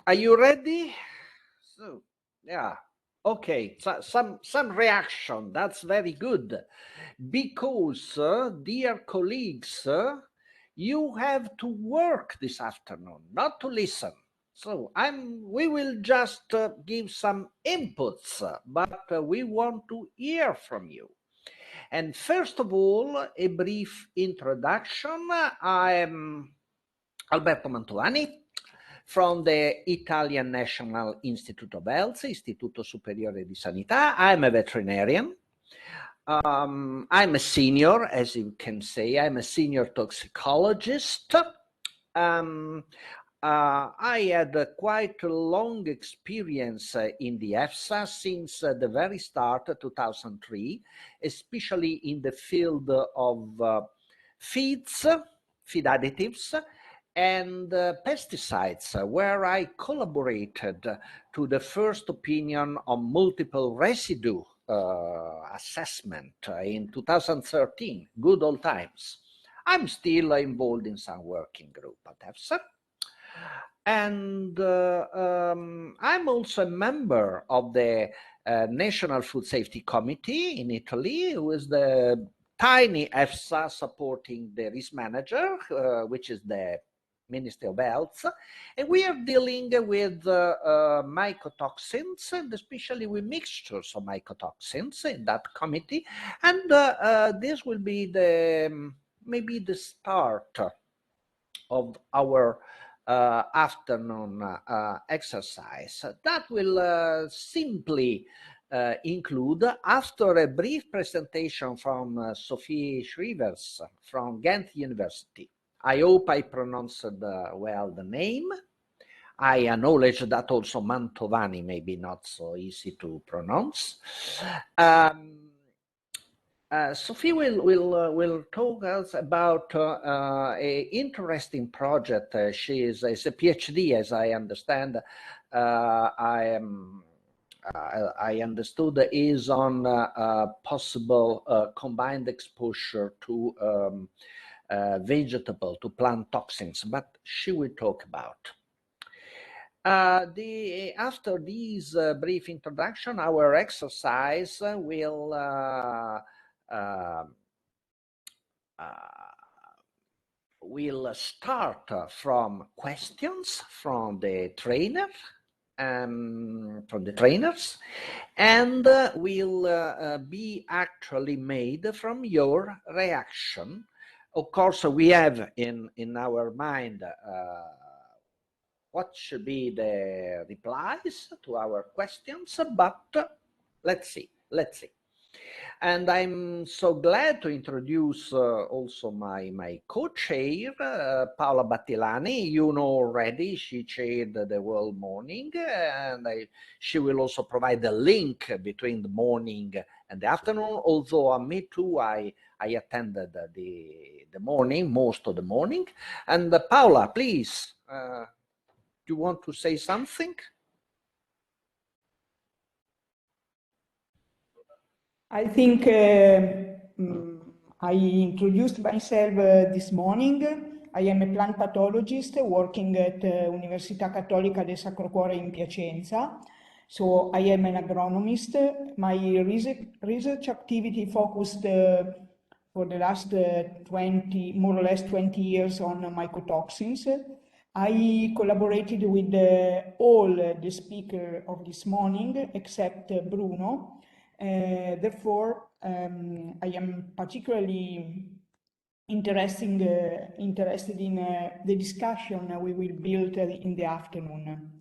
Are you ready? So, yeah. Okay, so some reaction. That's very good, because, dear colleagues, you have to work this afternoon, not to listen. So we will just give some inputs, but we want to hear from you. And first of all, a brief introduction. I am Alberto Mantuani from the Italian National Institute of Health, Istituto Superiore di Sanità. I'm a veterinarian. I'm a senior, as you can say. I'm a senior toxicologist. I had quite a long experience in the EFSA since the very start, 2003, especially in the field of feeds, feed additives, and pesticides, where I collaborated to the first opinion on multiple residue assessment in 2013, good old times. I'm still involved in some working group at EFSA. And I'm also a member of the National Food Safety Committee in Italy, who is the tiny EFSA supporting the risk manager, which is the Ministry of Health, and we are dealing with mycotoxins, and especially with mixtures of mycotoxins in that committee. And this will be maybe the start of our afternoon exercise. That will simply include, after a brief presentation from Sophie Schrivers from Ghent University. I hope I pronounced well the name. I acknowledge that also Mantovani may be not so easy to pronounce. Sophie will talk us about an interesting project. She is a PhD, as I understand. I understood is on possible combined exposure to vegetable, to plant toxins, but she will talk about. After this brief introduction, our exercise will start from questions from the trainer, from the trainers, and will be actually made from your reaction. Of course, we have in our mind what should be the replies to our questions, but let's see. And I'm so glad to introduce also my co-chair, Paola Battilani. You know already, she chaired the World Morning, and she will also provide the link between the morning and the afternoon, although me too, I attended the morning, most of the morning. And Paola, please, do you want to say something? I think I introduced myself this morning. I am a plant pathologist working at Università Cattolica del Sacro Cuore in Piacenza. So I am an agronomist. My research activity focused for the last more or less 20 years on mycotoxins. I collaborated with all the speakers of this morning except Bruno. Therefore, I am particularly interested in the discussion we will build in the afternoon.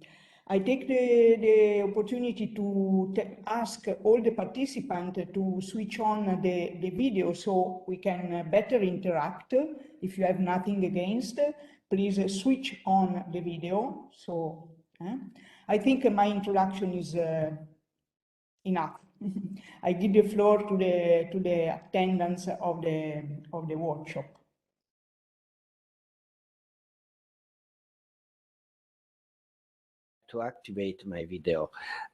I take the opportunity to ask all the participants to switch on the video so we can better interact. If you have nothing against, please switch on the video. So I think my introduction is enough. I give the floor to the attendants of the workshop. To activate my video.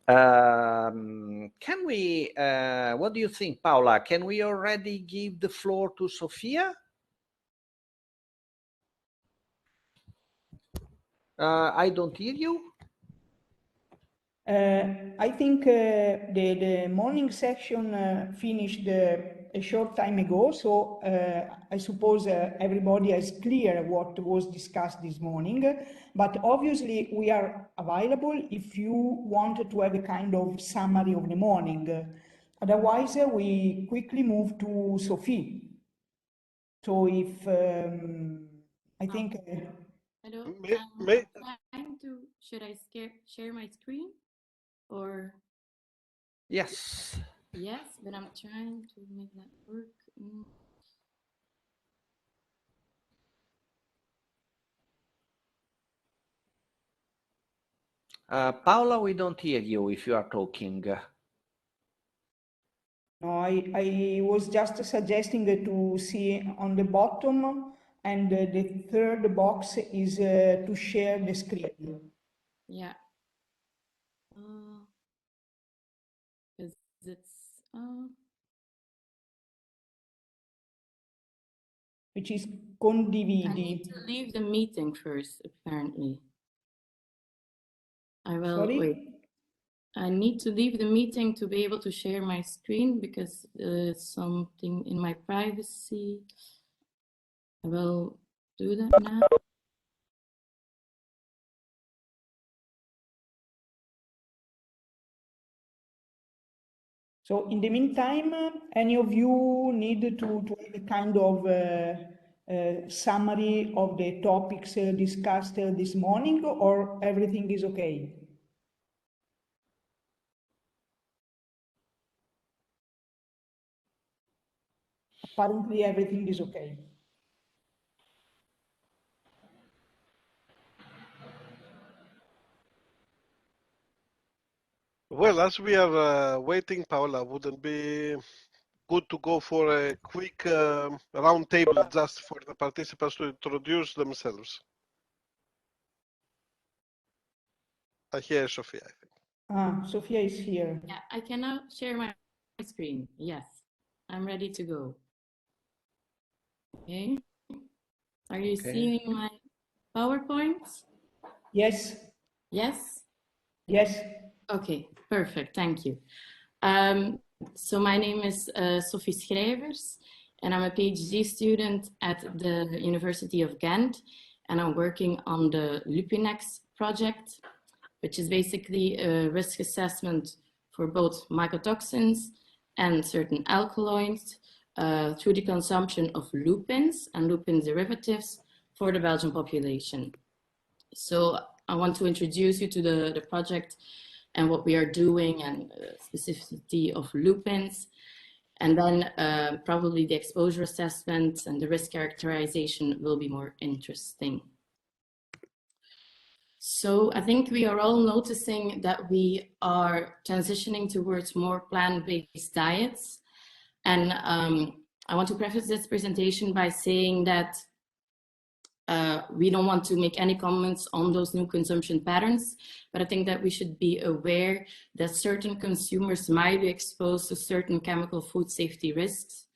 Can we, what do you think, Paola? Can we already give the floor to Sophia? I don't hear you. I think the morning section finished a short time ago, so I suppose everybody is clear what was discussed this morning. But obviously, we are available if you want to have a kind of summary of the morning. Otherwise, we quickly move to Sophie. So if I think. Hello, trying to, should I share my screen or? Yes. Yes, but I'm trying to make that work. Paola, we don't hear you if you are talking. No, I was just suggesting to see on the bottom, and the third box is to share the screen. Yeah. Because it's which is condividi. I need to leave the meeting first, apparently. I will. Sorry? Wait. I need to leave the meeting to be able to share my screen because something in my privacy. I will do that now. So in the meantime, any of you need to have a kind of summary of the topics discussed this morning, or everything is okay? Apparently everything is okay. Well, as we are waiting, Paola, wouldn't be good to go for a quick round table just for the participants to introduce themselves? I hear Sophia, I think. Ah, Sophia is here. Yeah, I can now share my screen. Yes, I'm ready to go. Okay. Are you seeing my PowerPoint? Yes. Yes? Yes. Okay, perfect. Thank you. So my name is Sophie Schrijvers, and I'm a PhD student at the University of Ghent, and I'm working on the Lupinex project, which is basically a risk assessment for both mycotoxins and certain alkaloids through the consumption of lupins and lupin derivatives for the Belgian population. So I want to introduce you to the project and what we are doing and specificity of lupins. And then probably the exposure assessment and the risk characterization will be more interesting. So I think we are all noticing that we are transitioning towards more plant-based diets. And I want to preface this presentation by saying that we don't want to make any comments on those new consumption patterns, but I think that we should be aware that certain consumers might be exposed to certain chemical food safety risks,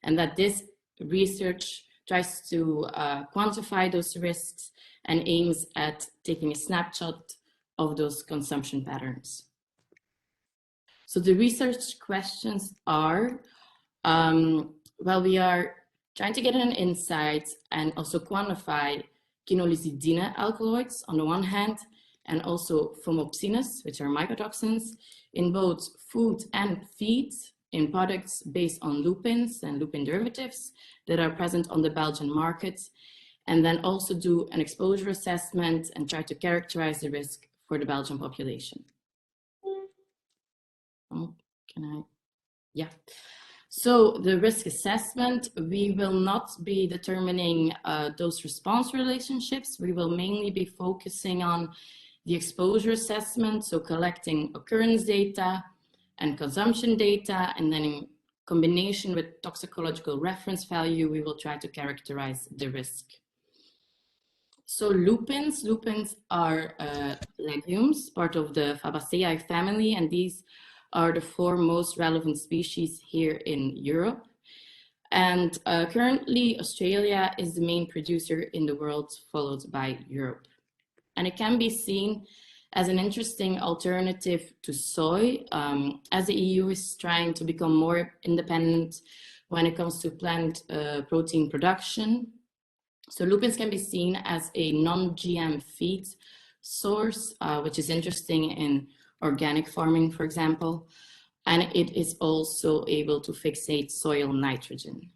and that this research tries to quantify those risks and aims at taking a snapshot of those consumption patterns. So the research questions are, well, we are trying to get an insight and also quantify quinolizidine alkaloids on the one hand, and also phomopsines, which are mycotoxins, in both food and feed in products based on lupins and lupin derivatives that are present on the Belgian market, and then also do an exposure assessment and try to characterize the risk for the Belgian population. Oh, can I? Yeah. So the risk assessment, we will not be determining dose-response relationships. We will mainly be focusing on the exposure assessment, so collecting occurrence data and consumption data, and then in combination with toxicological reference value, we will try to characterize the risk. So lupins are legumes, part of the Fabaceae family, and these are the 4 most relevant species here in Europe. And currently, Australia is the main producer in the world, followed by Europe. And it can be seen as an interesting alternative to soy, as the EU is trying to become more independent when it comes to plant protein production. So lupins can be seen as a non-GM feed source, which is interesting in organic farming, for example, and it is also able to fixate soil nitrogen.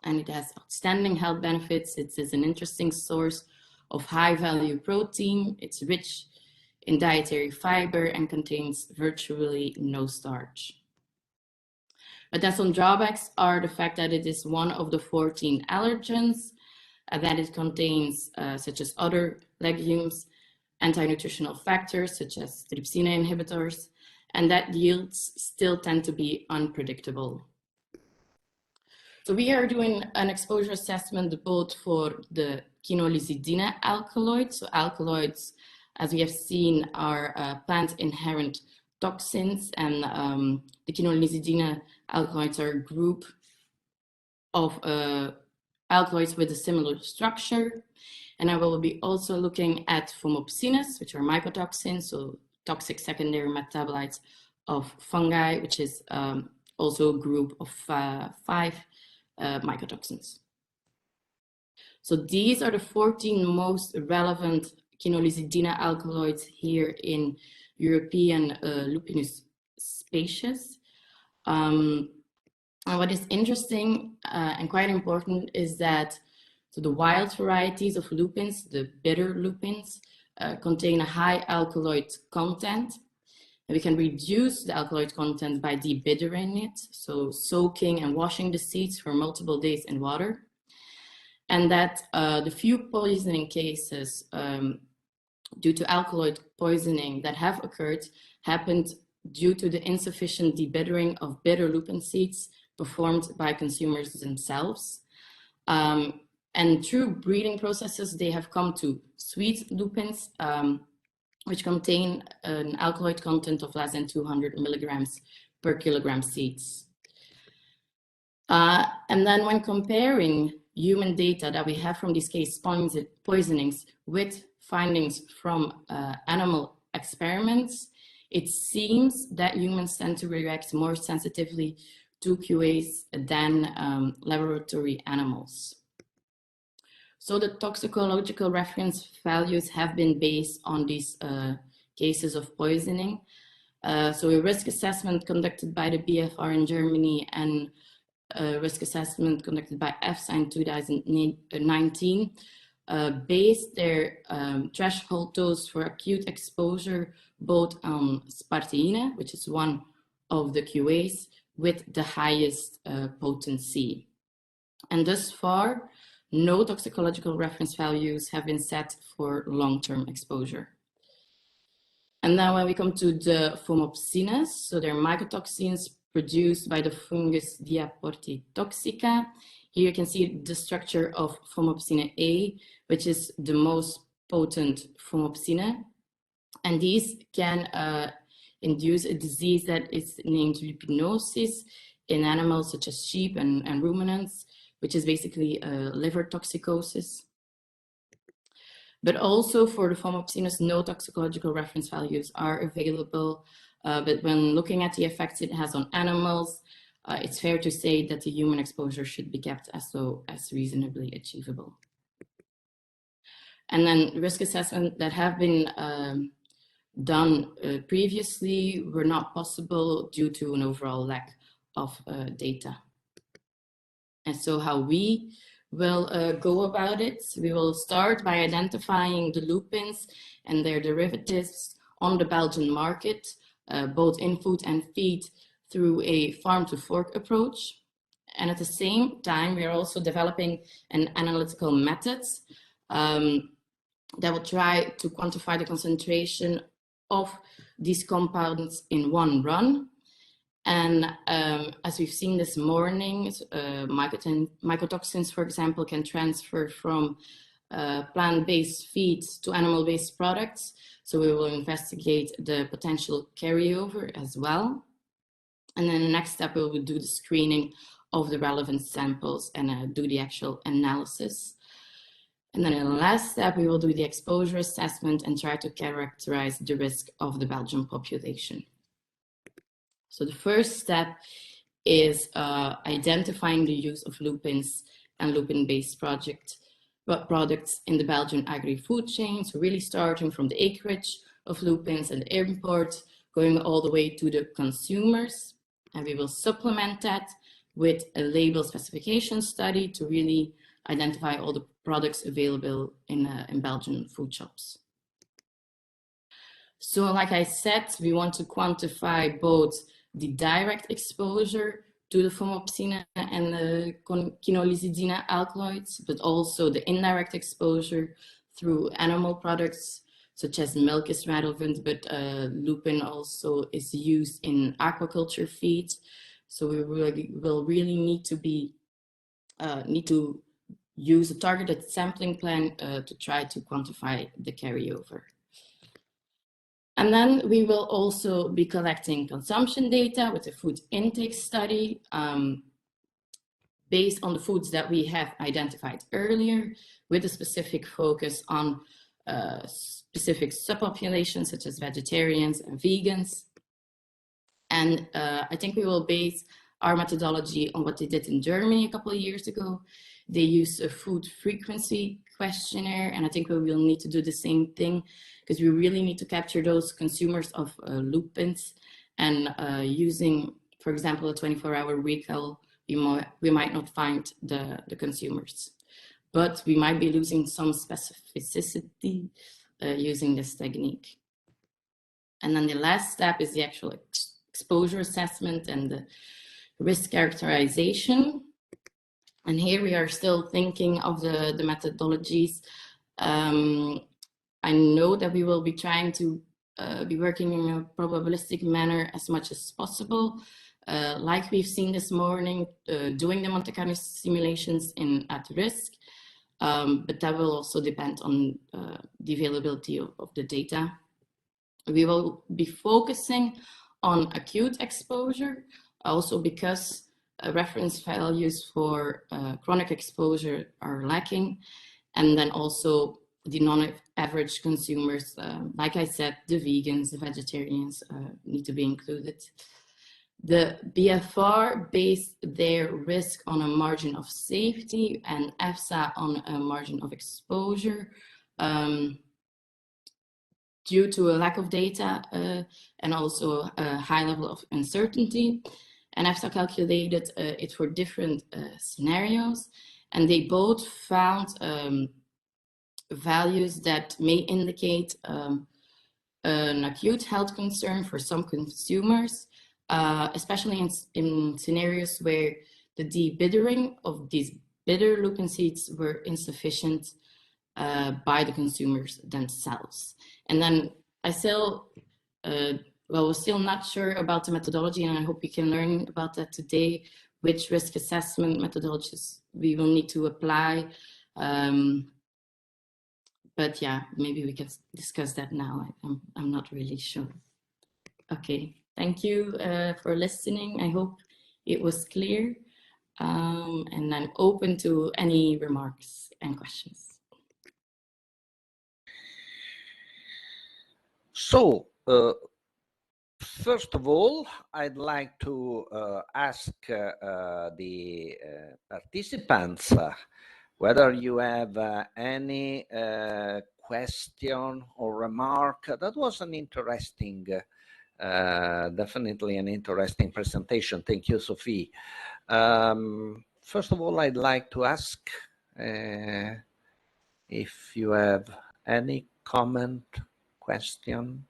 And it has outstanding health benefits. It is an interesting source of high-value protein. It's rich in dietary fiber and contains virtually no starch. But then some drawbacks are the fact that it is one of the 14 allergens, that it contains, such as other legumes, anti-nutritional factors such as trypsin inhibitors, and that yields still tend to be unpredictable. So we are doing an exposure assessment both for the quinolizidine alkaloids. So alkaloids, as we have seen, are plant inherent toxins, and the quinolizidine alkaloids are a group of alkaloids with a similar structure. And I will be also looking at phomopsines, which are mycotoxins, so toxic secondary metabolites of fungi, which is also a group of 5 mycotoxins. So these are the 14 most relevant quinolizidine alkaloids here in European Lupinus species. And what is interesting and quite important is that the wild varieties of lupins, the bitter lupins, contain a high alkaloid content. And we can reduce the alkaloid content by debittering it, so soaking and washing the seeds for multiple days in water. And that the few poisoning cases due to alkaloid poisoning that have occurred happened due to the insufficient debittering of bitter lupin seeds performed by consumers themselves. And through breeding processes, they have come to sweet lupins, which contain an alkaloid content of less than 200 milligrams per kilogram seeds. And then when comparing human data that we have from these case poisonings with findings from animal experiments, it seems that humans tend to react more sensitively to QAs than laboratory animals. So the toxicological reference values have been based on these cases of poisoning. So a risk assessment conducted by the BFR in Germany and a risk assessment conducted by EFSA in 2019 based their threshold dose for acute exposure both on sparteine, which is one of the QAs, with the highest potency. And thus far, no toxicological reference values have been set for long-term exposure. And now when we come to the phomopsines, so they're mycotoxins produced by the fungus Diaporti toxica. Here you can see the structure of phomopsine A, which is the most potent phomopsine. And these can induce a disease that is named lupinosis in animals such as sheep and ruminants, which is basically liver toxicosis. But also for the phomopsines, no toxicological reference values are available. But when looking at the effects it has on animals, it's fair to say that the human exposure should be kept as low as reasonably achievable. And then risk assessment that have been done previously were not possible due to an overall lack of data. And so how we will go about it, we will start by identifying the lupins and their derivatives on the Belgian market, both in food and feed, through a farm-to-fork approach. And at the same time, we are also developing an analytical method that will try to quantify the concentration of these compounds in one run. And as we've seen this morning, mycotoxins, for example, can transfer from plant-based feeds to animal-based products. So we will investigate the potential carryover as well. And then the next step, we will do the screening of the relevant samples and do the actual analysis. And then in the last step, we will do the exposure assessment and try to characterize the risk of the Belgian population. So the first step is identifying the use of lupins and lupin-based products in the Belgian agri-food chain. So really starting from the acreage of lupins and the import, going all the way to the consumers. And we will supplement that with a label specification study to really identify all the products available in Belgian food shops. So like I said, we want to quantify both the direct exposure to the fumopsine and the quinolizidine alkaloids, but also the indirect exposure through animal products, such as milk is relevant, but lupin also is used in aquaculture feed. So we will really need to use a targeted sampling plan to try to quantify the carryover. And then we will also be collecting consumption data with a food intake study based on the foods that we have identified earlier, with a specific focus on specific subpopulations such as vegetarians and vegans. And I think we will base our methodology on what they did in Germany a couple of years ago. They used a food frequency questionnaire, and I think we will need to do the same thing, because we really need to capture those consumers of lupins, and using, for example, a 24-hour recall, we might not find the consumers, but we might be losing some specificity using this technique. And then the last step is the actual exposure assessment and the risk characterization. And here we are still thinking of the methodologies. I know that we will be trying to be working in a probabilistic manner as much as possible. Like we've seen this morning, doing the Monte Carlo simulations at risk, but that will also depend on the availability of the data. We will be focusing on acute exposure, also because reference values for chronic exposure are lacking, and then also the non-average consumers, like I said, the vegans, the vegetarians need to be included. The BFR based their risk on a margin of safety and EFSA on a margin of exposure due to a lack of data and also a high level of uncertainty. And EFSA calculated it for different scenarios, and they both found values that may indicate an acute health concern for some consumers, especially in scenarios where the debittering of these bitter lupin seeds were insufficient by the consumers themselves. And then I still, we're still not sure about the methodology, and I hope we can learn about that today, which risk assessment methodologies we will need to apply. But yeah, maybe we can discuss that now. I'm not really sure. Okay, thank you for listening. I hope it was clear. And I'm open to any remarks and questions. So, first of all, I'd like to ask the participants whether you have any question or remark. That was an interesting, definitely an interesting presentation. Thank you, Sophie. First of all, I'd like to ask if you have any comment, question.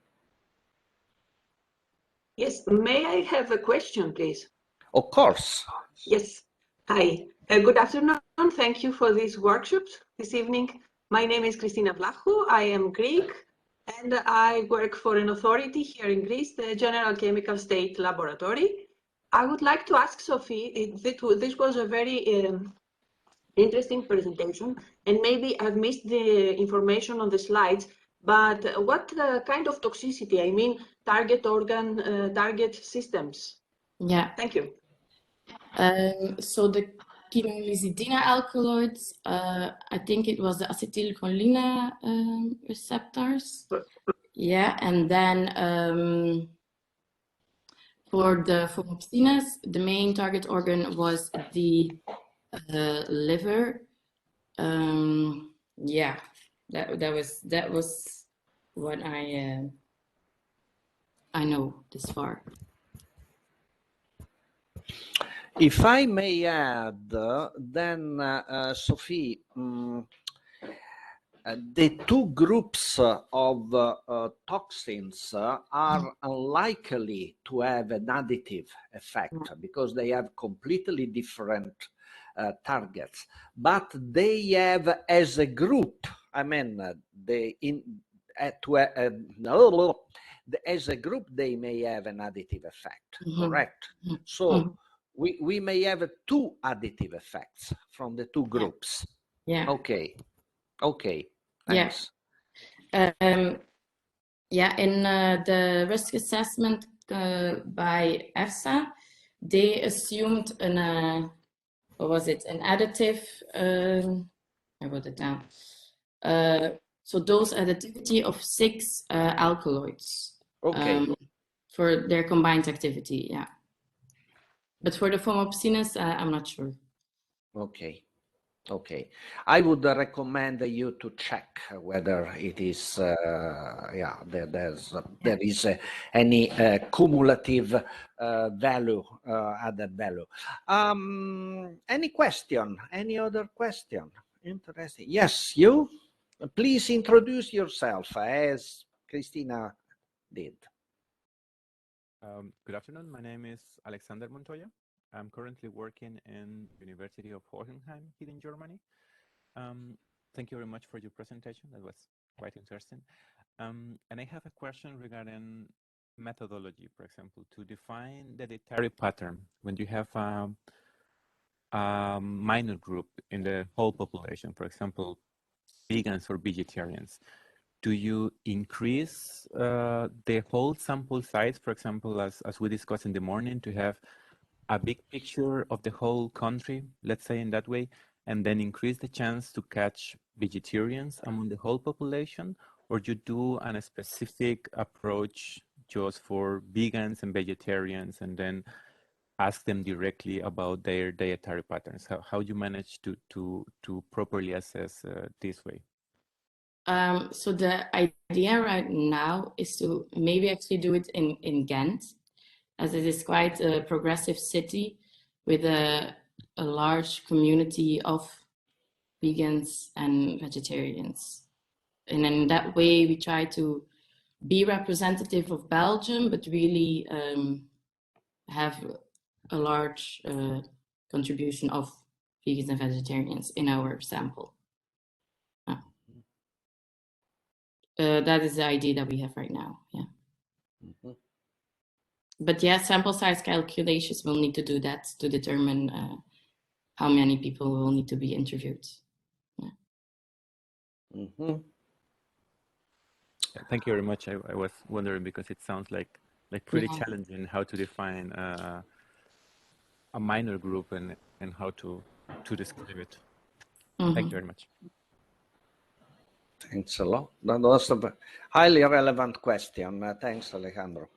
Yes, may I have a question, please? Of course. Yes. Hi, good afternoon. Thank you for these workshops this evening. My name is Christina Vlachou. I am Greek, and I work for an authority here in Greece, the General Chemical State Laboratory. I would like to ask Sophie, this was a very interesting presentation, and maybe I've missed the information on the slides, but what kind of toxicity, I mean, target organ, target systems? Yeah. Thank you. So the quinolisidina alkaloids, I think it was the acetylcholine receptors. Yeah, and then for the phomopsines, the main target organ was the liver. Yeah, that was what I know this far. If I may add, then Sophie, the two groups of toxins are unlikely to have an additive effect because they have completely different targets, but they have as a group, I mean, as a group, they may have an additive effect, correct? So we may have two additive effects from the two groups. Yeah. Okay. Okay. Thanks. Yeah. In the risk assessment by EFSA, they assumed an what was it? An additive. I wrote it down. So dose additivity of 6 alkaloids. Okay. For their combined activity, yeah. But for the phomopsines, I'm not sure. Okay. Okay. I would recommend you to check whether it is, there is any cumulative value, added value. Any question? Any other question? Interesting. Yes, you? Please introduce yourself as Cristina did. Good afternoon. My name is Alexander Montoya. I'm currently working in University of Hohenheim here in Germany. Thank you very much for your presentation. That was quite interesting. And I have a question regarding methodology, for example, to define the dietary pattern when you have a minor group in the whole population, for example, vegans or vegetarians. Do you increase the whole sample size, for example, as we discussed in the morning, to have a big picture of the whole country, let's say in that way, and then increase the chance to catch vegetarians among the whole population? Or you do a specific approach just for vegans and vegetarians and then ask them directly about their dietary patterns? How you manage to properly assess this way? So the idea right now is to maybe actually do it in Ghent, as it is quite a progressive city with a large community of vegans and vegetarians. And in that way, we try to be representative of Belgium, but really have a large contribution of vegans and vegetarians in our sample. That is the idea that we have right now, yeah. But yeah, sample size calculations will need to do that to determine how many people will need to be interviewed. Yeah. Thank you very much. I was wondering because it sounds like pretty challenging how to define a minor group and how to describe it. Thank you very much. Thanks a lot. That was a highly relevant question. Thanks, Alejandro.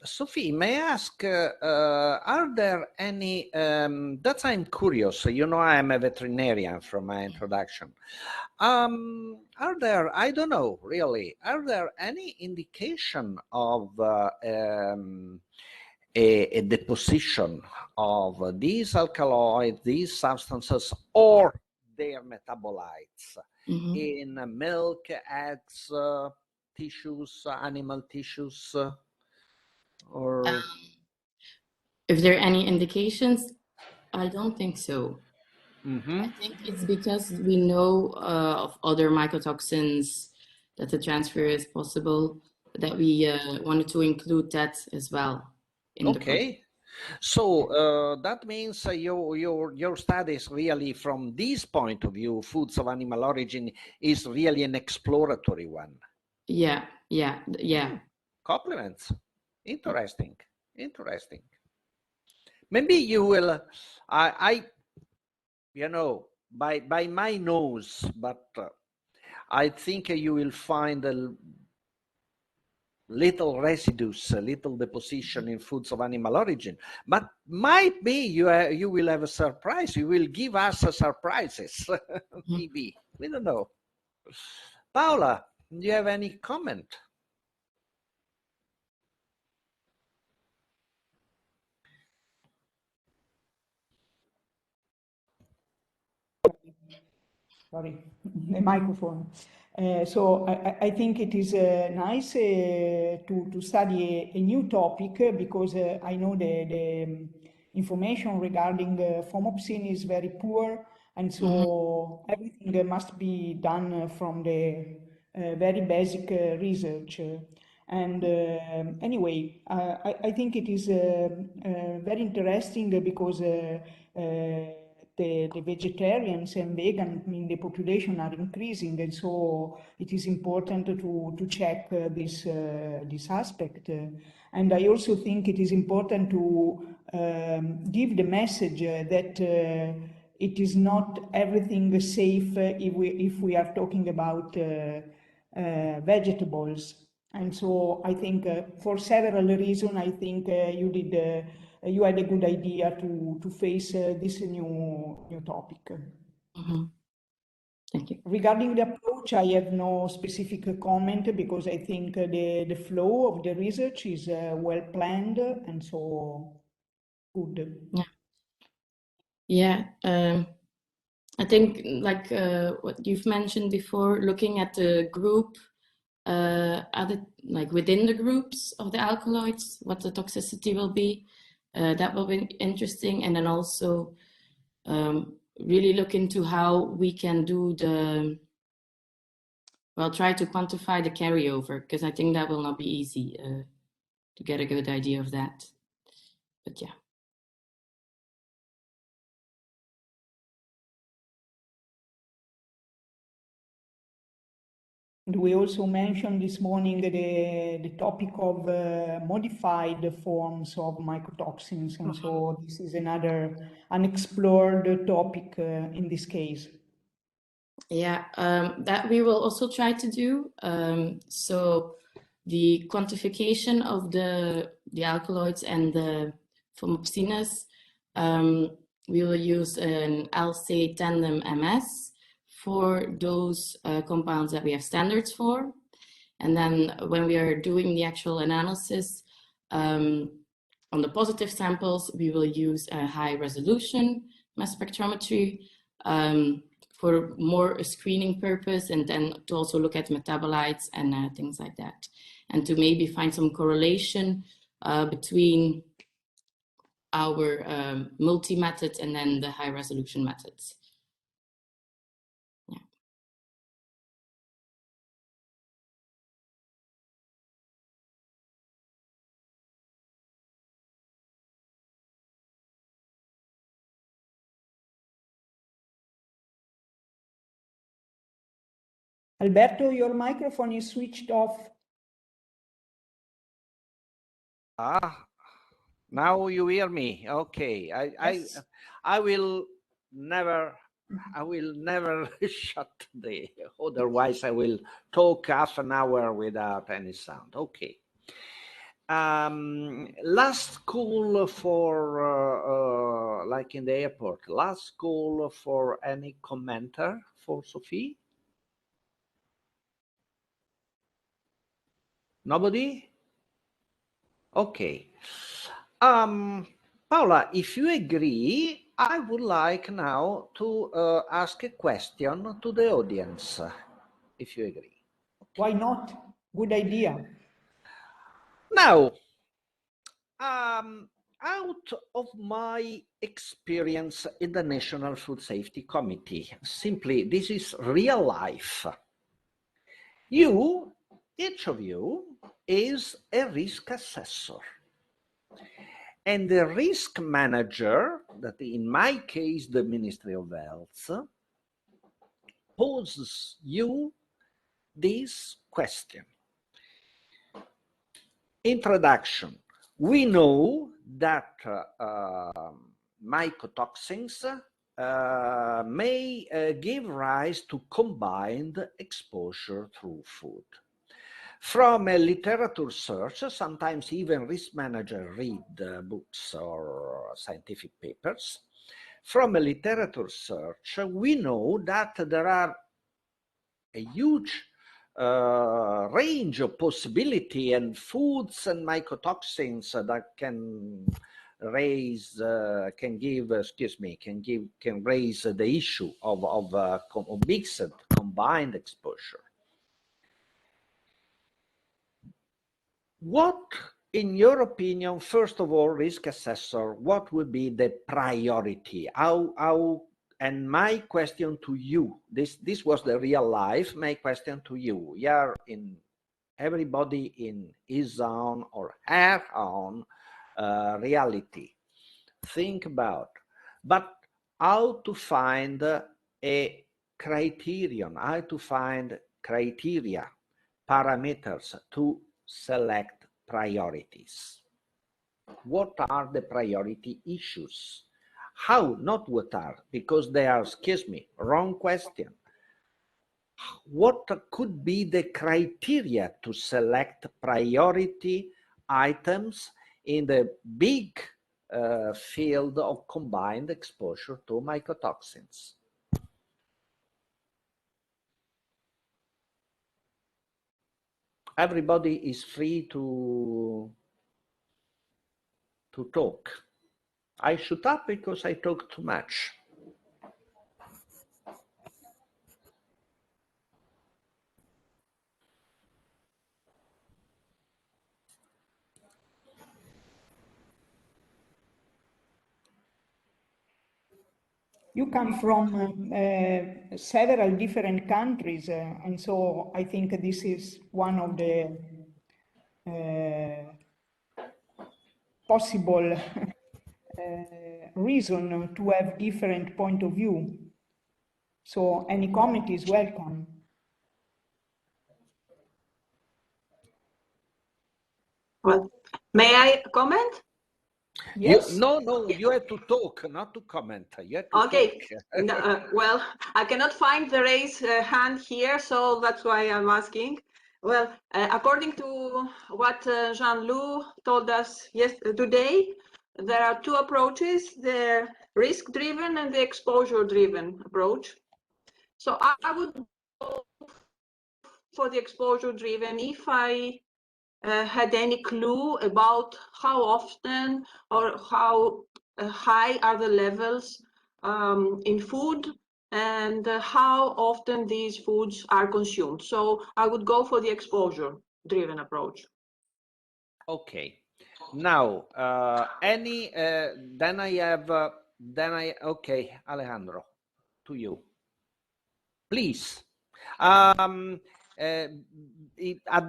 Sophie, may I ask, are there any, that's I'm curious, you know, I'm a veterinarian from my introduction. Are there, I don't know, really, are there any indication of a deposition of these alkaloids, these substances, or their metabolites in milk, eggs, tissues, animal tissues, or if there are any indications? I don't think so. I think it's because we know of other mycotoxins that the transfer is possible, that we wanted to include that as well. Okay, so that means your studies really, from this point of view, foods of animal origin, is really an exploratory one. Yeah. Compliments. Interesting. Maybe you will, you know, by my nose, but I think you will find a little residues, a little deposition in foods of animal origin. But might be you will have a surprise. You will give us surprises. Maybe. We don't know. Paola, do you have any comment? Sorry, the microphone. So I think it is nice to study a new topic because I know the information regarding phomopsin is very poor, and so everything must be done from the very basic research. And anyway, I think it is very interesting because the vegetarians and vegans in the population are increasing, and so it is important to check this aspect. And I also think it is important to give the message that it is not everything safe if we are talking about vegetables. And so I think for several reasons, I think you had a good idea to face this new topic. Thank you. Regarding the approach, I have no specific comment because I think the flow of the research is well planned and so good. Yeah. I think like what you've mentioned before, looking at the group, like within the groups of the alkaloids, what the toxicity will be, that will be interesting. And then also really look into how we can do try to quantify the carryover, because I think that will not be easy to get a good idea of that. But yeah. We also mentioned this morning the topic of modified forms of microtoxins, and so this is another unexplored topic in this case. Yeah, that we will also try to do. So the quantification of the alkaloids and the phomopsines, we will use an LC tandem MS for those compounds that we have standards for. And then when we are doing the actual analysis on the positive samples, we will use a high resolution mass spectrometry for more a screening purpose, and then to also look at metabolites and things like that. And to maybe find some correlation between our multi-methods and then the high resolution methods. Alberto, your microphone is switched off. Now you hear me. Okay. Yes. I will never shut the, otherwise I will talk half an hour without any sound. Okay. Last call for like in the airport, last call for any commenter for Sophie. Nobody? Okay. Paola, if you agree, I would like now to ask a question to the audience, if you agree. Why not? Good idea. Now, out of my experience in the National Food Safety Committee, simply, this is real life. Each of you is a risk assessor. And the risk manager, that in my case, the Ministry of Health, poses you this question. Introduction. We know that mycotoxins may give rise to combined exposure through food. From a literature search, sometimes even risk managers read books or scientific papers. From a literature search, we know that there are a huge range of possibility and foods and mycotoxins that can raise, can raise the issue of mixed combined exposure. What, in your opinion, first of all, risk assessor, what would be the priority? And my question to you, this was the real life, my question to you, everybody in his own or her own reality. Think about, but how to find a criterion, how to find criteria, parameters to select priorities. What are the priority issues? How, not what are, because they are, excuse me, wrong question. What could be the criteria to select priority items in the big field of combined exposure to mycotoxins? Everybody is free to talk. I shut up because I talk too much. You come from several different countries, and so I think this is one of the possible reason to have different point of view. So any comment is welcome. Well, may I comment? Yes. No, you have to talk, not to comment. You have to Okay. talk. Well, I cannot find the raise hand here, so that's why I'm asking. Well, according to what Jean-Loup told us today, there are two approaches, the risk-driven and the exposure-driven approach. So I would go for the exposure-driven if I had any clue about how often or how high are the levels in food and how often these foods are consumed. So I would go for the exposure-driven approach. Okay. Now, okay, Alejandro, to you. Please. At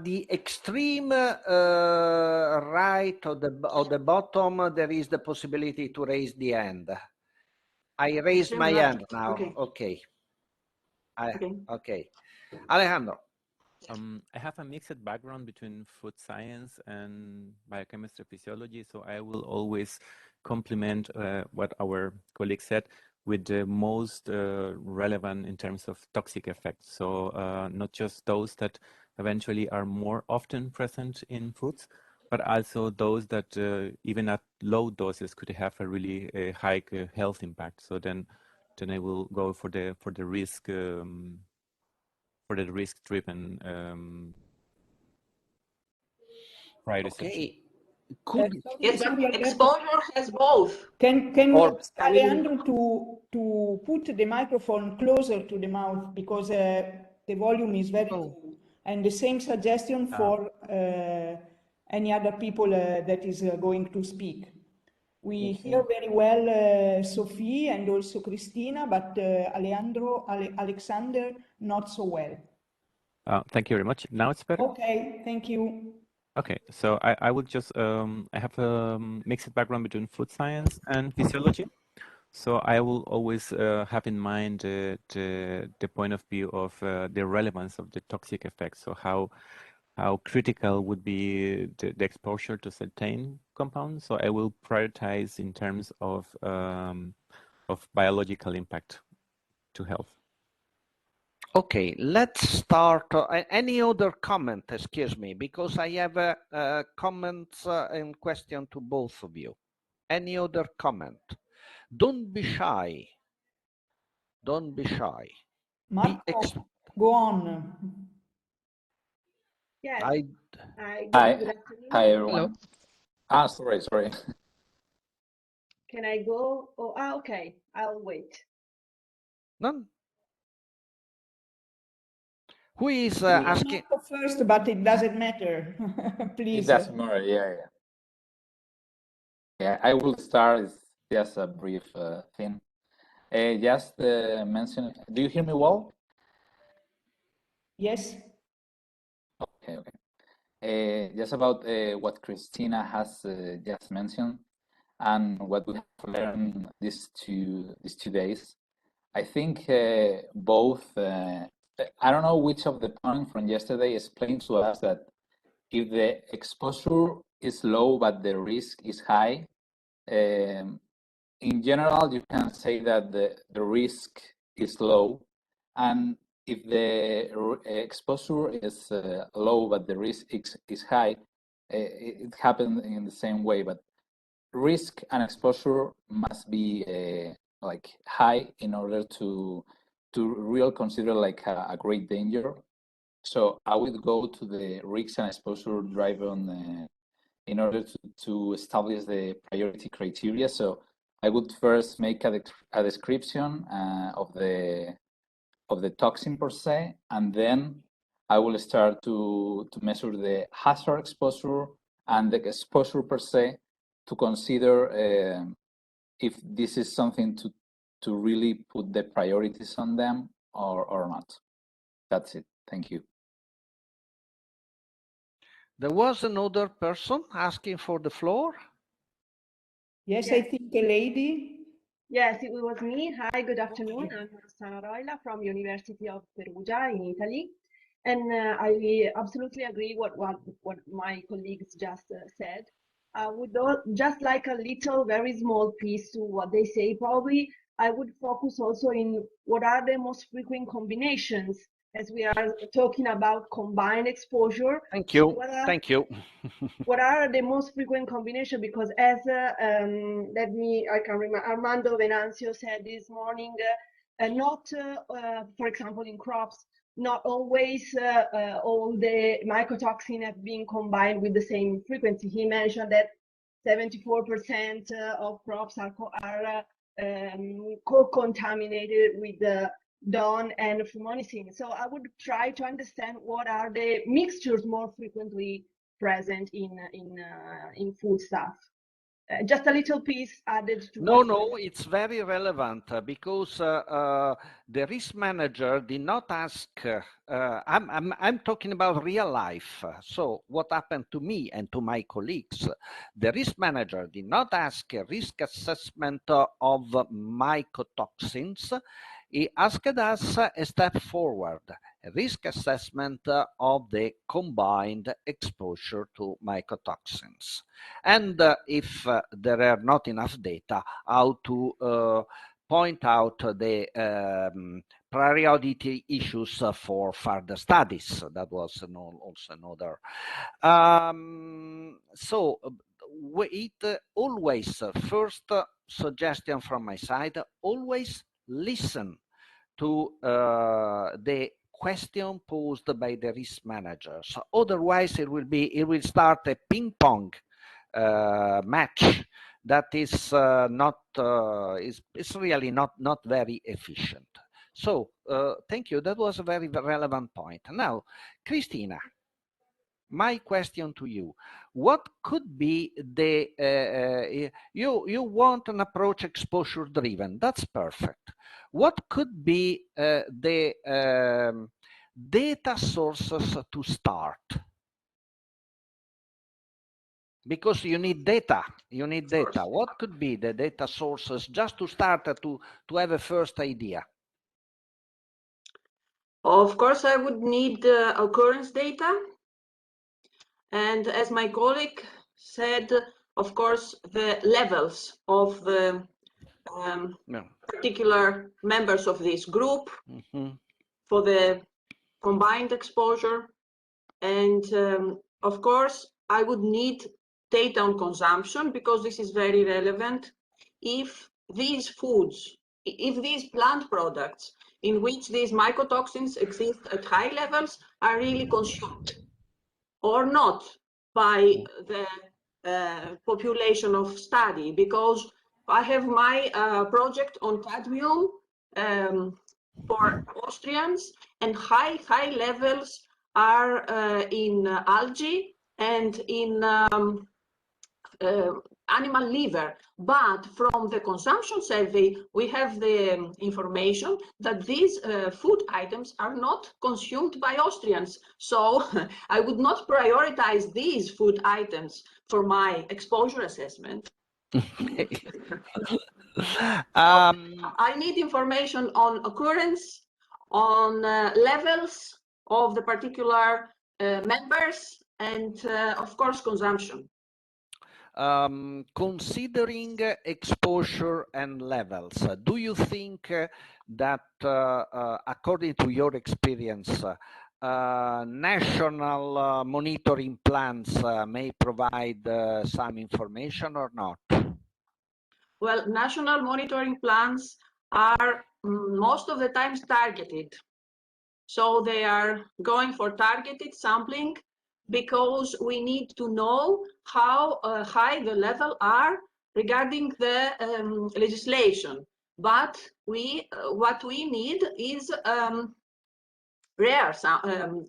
the extreme right of the bottom, there is the possibility to raise the hand. I raised my hand now. Okay. Okay. Alejandro. I have a mixed background between food science and biochemistry physiology, so I will always complement what our colleague said with the most relevant in terms of toxic effects. So not just those that eventually are more often present in foods, but also those that even at low doses could have a really high health impact. So then I will go for the risk. For the risk-driven prioritization. Okay. Yes, but exposure has both. Can you ask Alejandro to put the microphone closer to the mouth because the volume is very low. And the same suggestion for any other people that is going to speak. We hear very well Sophie and also Cristina, but Alexander, not so well. Thank you very much. Now it's better? Okay, thank you. Okay, so I would just, I have a mixed background between food science and physiology. So I will always have in mind the point of view of the relevance of the toxic effects. So how how critical would be the exposure to certain compounds. So I will prioritize in terms of biological impact to health. Okay, let's start. Any other comment, excuse me, because I have a comment and question to both of you. Any other comment? Don't be shy. Don't be shy. Marco, go on. Yes. Hi. Good afternoon. Hi, everyone. Hello. Sorry. Can I go? Oh, okay. I'll wait. None. Who is asking? Marco first, but it doesn't matter. Please. It doesn't matter. Yeah, I will start. It's just a brief thing. Just mention. Do you hear me well? Yes. Okay. Just about what Christina has just mentioned and what we have learned these two days. I think both. I don't know which of the points from yesterday explained to us that if the exposure is low but the risk is high, in general, you can say that the risk is low, and if the exposure is low but the risk is high, it happens in the same way. But risk and exposure must be like high in order to really consider like a great danger. So I would go to the risk and exposure driven in order to establish the priority criteria. So I would first make a description of the toxin per se, and then I will start to measure the hazard exposure and the exposure per se to consider if this is something to really put the priorities on them or not. That's it. Thank you. There was another person asking for the floor. Yes, I think a lady. Yes, it was me. Hi, good afternoon. I'm Rossana Roila from University of Perugia in Italy. And I absolutely agree what my colleagues just said. I would just like a little, very small piece to what they say. Probably I would focus also in what are the most frequent combinations as we are talking about combined exposure. Thank you. Thank you. What are the most frequent combinations? Because as I can remember, Armando Venancio said this morning, not, for example, in crops, not always all the mycotoxin have been combined with the same frequency. He mentioned that 74% of crops are co-contaminated with the DON and fumonisin. So I would try to understand what are the mixtures more frequently present in foodstuff. Just a little piece added to. No, it's very relevant because the risk manager did not ask. I'm talking about real life. So what happened to me and to my colleagues? The risk manager did not ask a risk assessment of mycotoxins. He asked us a step forward, a risk assessment of the combined exposure to mycotoxins. And if there are not enough data, how to point out the priority issues for further studies. That was also another. So it always, first suggestion from my side, always listen to the question posed by the risk managers. Otherwise, it will start a ping pong match that is is really not very efficient. So thank you. That was a very relevant point. Now, Christina, my question to you: what could be the you want an approach exposure driven? That's perfect. What could be the data sources to start? Because you need data. You need data. What could be the data sources just to start to have a first idea? Of course, I would need occurrence data. And as my colleague said, of course, the levels of the particular members of this group for the combined exposure. And of course, I would need data on consumption, because this is very relevant. If these foods, if these plant products in which these mycotoxins exist at high levels are really consumed or not by the population of study, because I have my project on cadmium for Austrians, and high levels are in algae and in animal liver. But from the consumption survey, we have the information that these food items are not consumed by Austrians. So I would not prioritize these food items for my exposure assessment. I need information on occurrence, on levels of the particular members, and of course consumption. Considering exposure and levels, do you think that according to your experience, national monitoring plans may provide some information or not? Well, national monitoring plans are most of the times targeted. So they are going for targeted sampling, because we need to know how high the level are regarding the legislation. But what we need is rare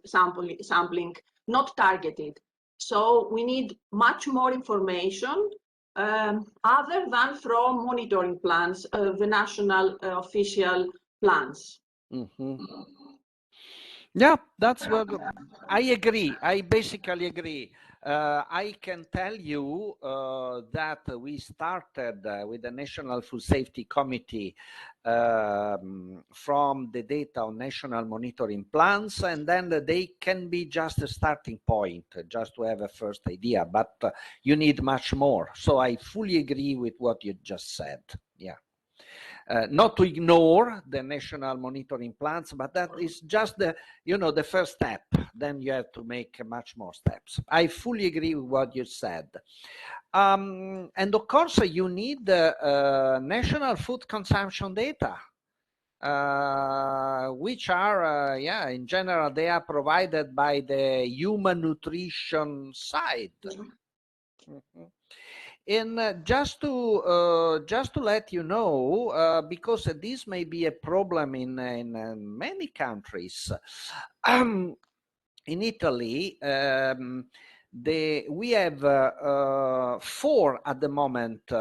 sampling, not targeted. So we need much more information other than from monitoring plans, the national official plans. Yeah, that's what I agree. I basically agree. I can tell you that we started with the National Food Safety Committee from the data on national monitoring plans, and then they can be just a starting point, just to have a first idea, but you need much more. So I fully agree with what you just said. Yeah. Not to ignore the national monitoring plans, but that is just the, the first step. Then you have to make much more steps. I fully agree with what you said. And of course, you need national food consumption data, which are, in general, they are provided by the human nutrition side. And just to let you know, because this may be a problem in many countries. In Italy, we have four at the moment,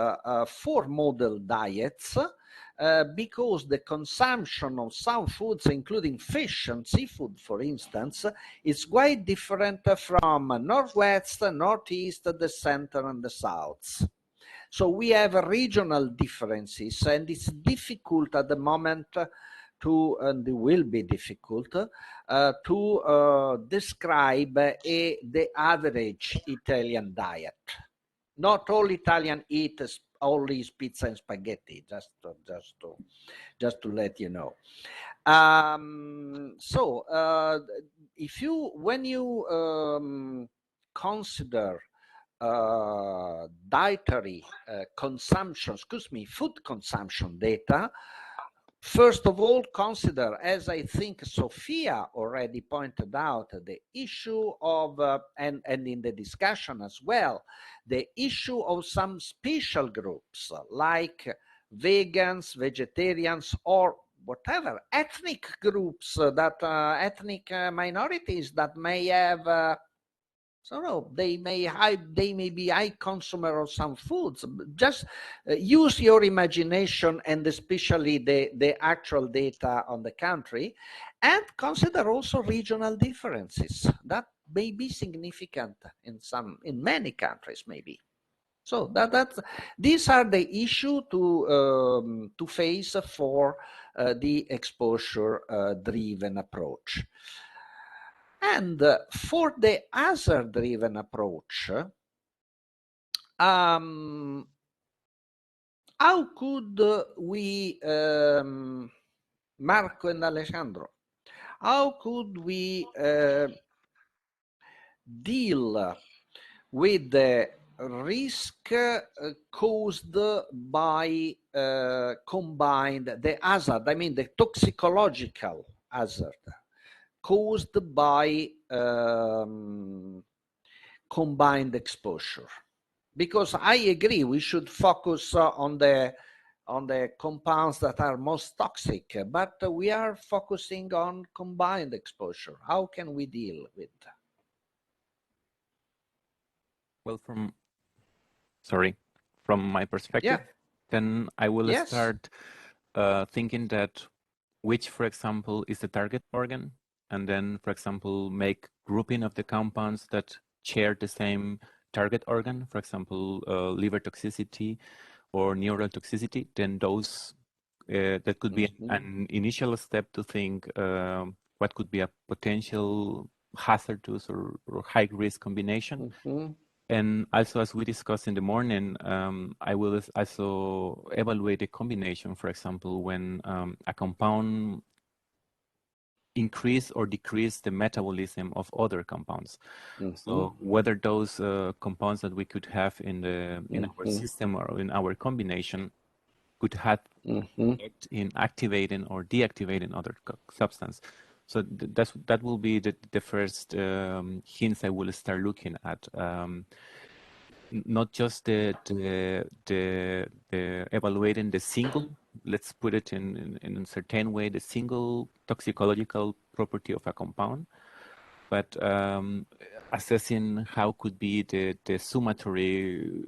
four model diets. Because the consumption of some foods, including fish and seafood, for instance, is quite different from Northwest, Northeast, the Center, and the South. So we have regional differences, and it's difficult at the moment to, and it will be difficult, to describe the average Italian diet. Not all Italian eat always pizza and spaghetti, just to let you know. So when you consider dietary consumption, food consumption data, first of all, consider, as I think Sophia already pointed out, the issue of, and in the discussion as well, the issue of some special groups like vegans, vegetarians, or whatever, ethnic groups, ethnic minorities that may have they may be high consumer of some foods. Just use your imagination, and especially the actual data on the country, and consider also regional differences that may be significant in many countries, maybe. So these are the issue to face for the exposure driven approach. And for the hazard-driven approach, how could we, Marco and Alessandro, how could we deal with the risk caused by combined, the hazard, I mean the toxicological hazard caused by combined exposure? Because I agree we should focus on the compounds that are most toxic, but we are focusing on combined exposure. How can we deal with that? Well, from my perspective, then I will start thinking that which, for example, is the target organ, and then, for example, make grouping of the compounds that share the same target organ, for example, liver toxicity or neural toxicity. Then those that could be an initial step to think what could be a potential hazardous or high risk combination. And also, as we discussed in the morning, I will also evaluate the combination, for example, when a compound increase or decrease the metabolism of other compounds. So whether those compounds that we could have in our system or in our combination could have in activating or deactivating other substance. So that will be the first hints I will start looking at. Not just the evaluating the single, let's put it in a certain way, the single toxicological property of a compound, but assessing how could be the summatory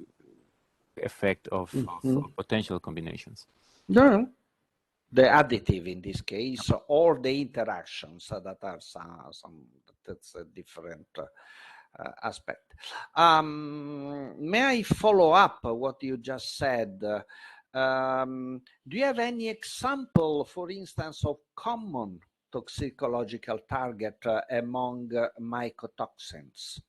effect of potential combinations. No. The additive in this case, or the interactions that are that's a different aspect. May I follow up what you just said? Do you have any example, for instance, of common toxicological target among mycotoxins?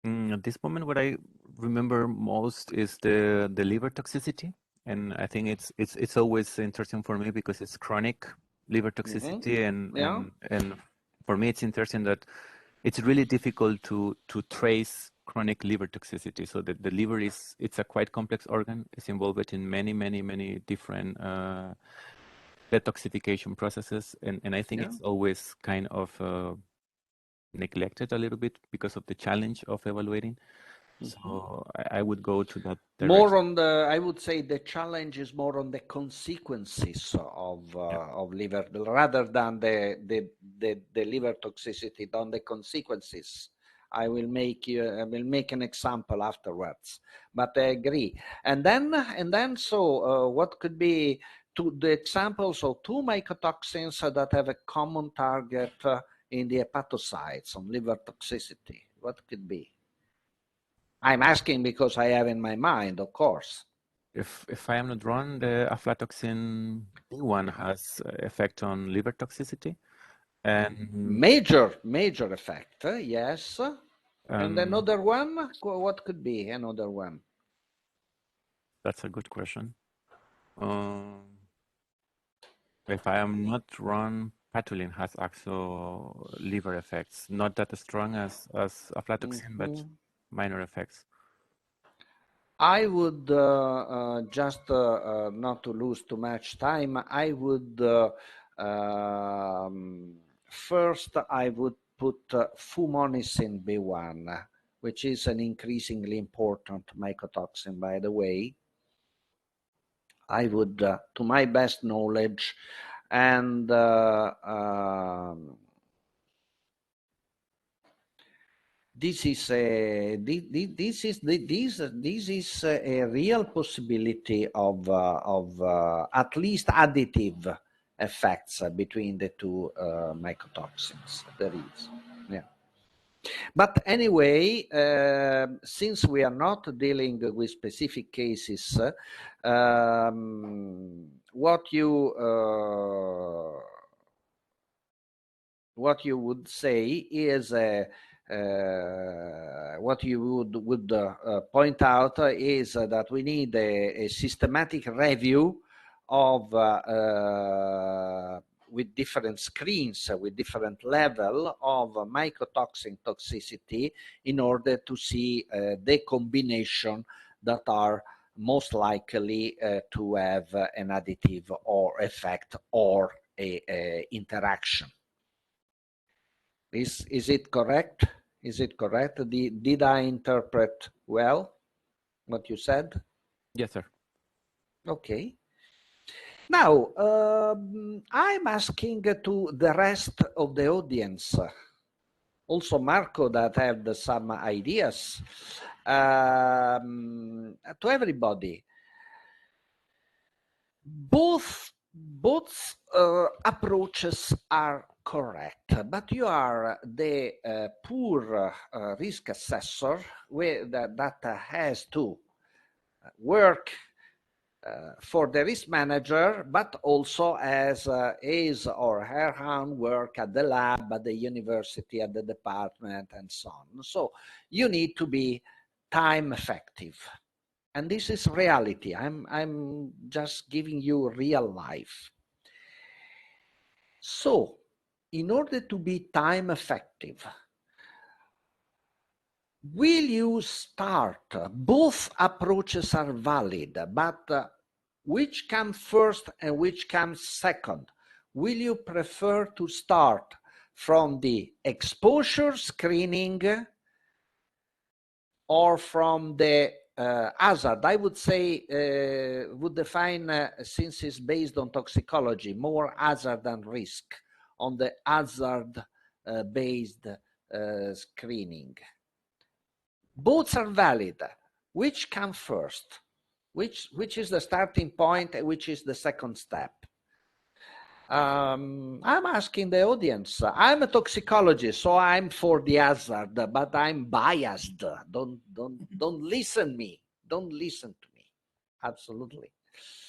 At this moment, what I remember most is the liver toxicity. And I think it's always interesting for me because it's chronic liver toxicity, and for me it's interesting that it's really difficult to trace chronic liver toxicity. So the liver it's a quite complex organ. It's involved in many different detoxification processes, and I think it's always kind of neglected a little bit because of the challenge of evaluating. So I would go to that direction. More on the, I would say the challenge is more on the consequences of liver rather than the liver toxicity, on the consequences. I will make an example afterwards, but I agree. And then so what could be the examples of two mycotoxins that have a common target in the hepatocytes on liver toxicity? What could be? I'm asking because I have in my mind, of course. If I am not wrong, the aflatoxin B1 has effect on liver toxicity, and major effect, yes. And another one, what could be another one? That's a good question. If I am not wrong, patulin has also liver effects, not that strong as aflatoxin, but minor effects. I would just not to lose too much time, I would first I would put fumonisin B1, which is an increasingly important mycotoxin, by the way. I would, to my best knowledge, and this is a real possibility of at least additive effects between the two mycotoxins. There is, yeah. But anyway, since we are not dealing with specific cases, what you what you would say is what you would point out is that we need a systematic review of with different screens, with different level of mycotoxin toxicity in order to see the combination that are most likely to have an additive or effect or a interaction. Is it correct? Is it correct? Did I interpret well what you said? Yes, sir. Okay. Now, I'm asking to the rest of the audience, also Marco, that have some ideas, to everybody. Both approaches are correct, but you are the poor risk assessor that has to work for the risk manager, but also as his or her own work at the lab, at the university, at the department, and so on. So you need to be time effective. And this is reality. I'm just giving you real life. So in order to be time effective, will you start? Both approaches are valid, but which comes first and which comes second? Will you prefer to start from the exposure screening or from the hazard? I would say, would define, since it's based on toxicology, more hazard than risk, on the hazard based screening. Both are valid. Which comes first? Which is the starting point and which is the second step? I'm asking the audience. I'm a toxicologist, so I'm for the hazard, but I'm biased. Don't listen me. Don't listen to me. Absolutely.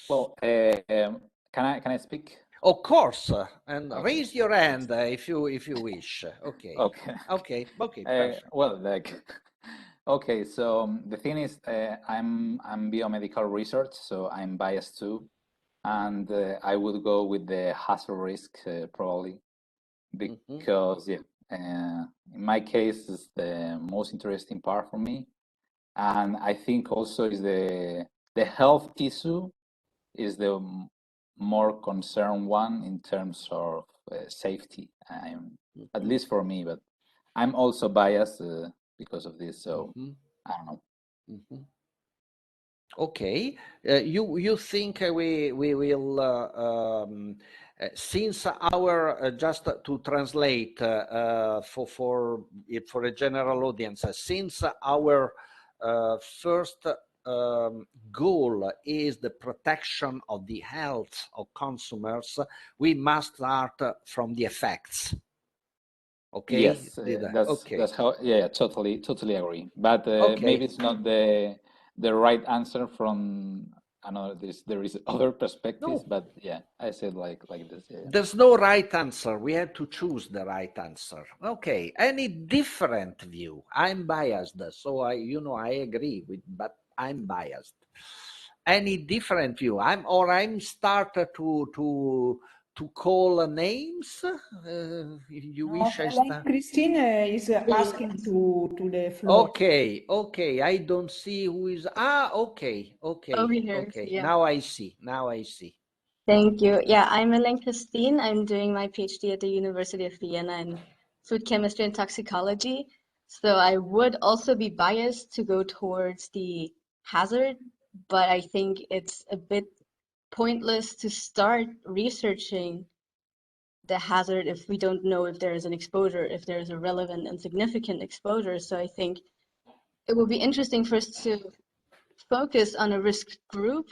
Well, can I speak? Of course, and Okay. raise your hand if you wish. Okay. Okay. Perfect. Well, like, okay. So the thing is, I'm biomedical research, so I'm biased too, and I would go with the hazard risk probably, because in my case is the most interesting part for me, and I think also is the health issue is the more concerned one in terms of safety. At least for me, but I'm also biased because of this. So I don't know. Okay, you think we will since our just to translate for a general audience, since our first goal is the protection of the health of consumers, we must start from the effects. Okay. Yes, okay. That's how. Yeah, totally agree. But Okay. maybe it's not the right answer from another. There is other perspectives, but yeah, I said like this. Yeah. There's no right answer. We have to choose the right answer. Okay. Any different view? I'm biased, so I agree with, but I'm biased. Any different view? I'm started to call names. If you wish, I start. Christine is asking to the floor. Okay. I don't see who is. Okay. Over here, Okay. yeah. Now I see. Thank you. Yeah, I'm Elaine Christine. I'm doing my PhD at the University of Vienna in food chemistry and toxicology. So I would also be biased to go towards the hazard, but I think it's a bit pointless to start researching the hazard if we don't know if there is an exposure, if there is a relevant and significant exposure. So I think it will be interesting for us to focus on a risk group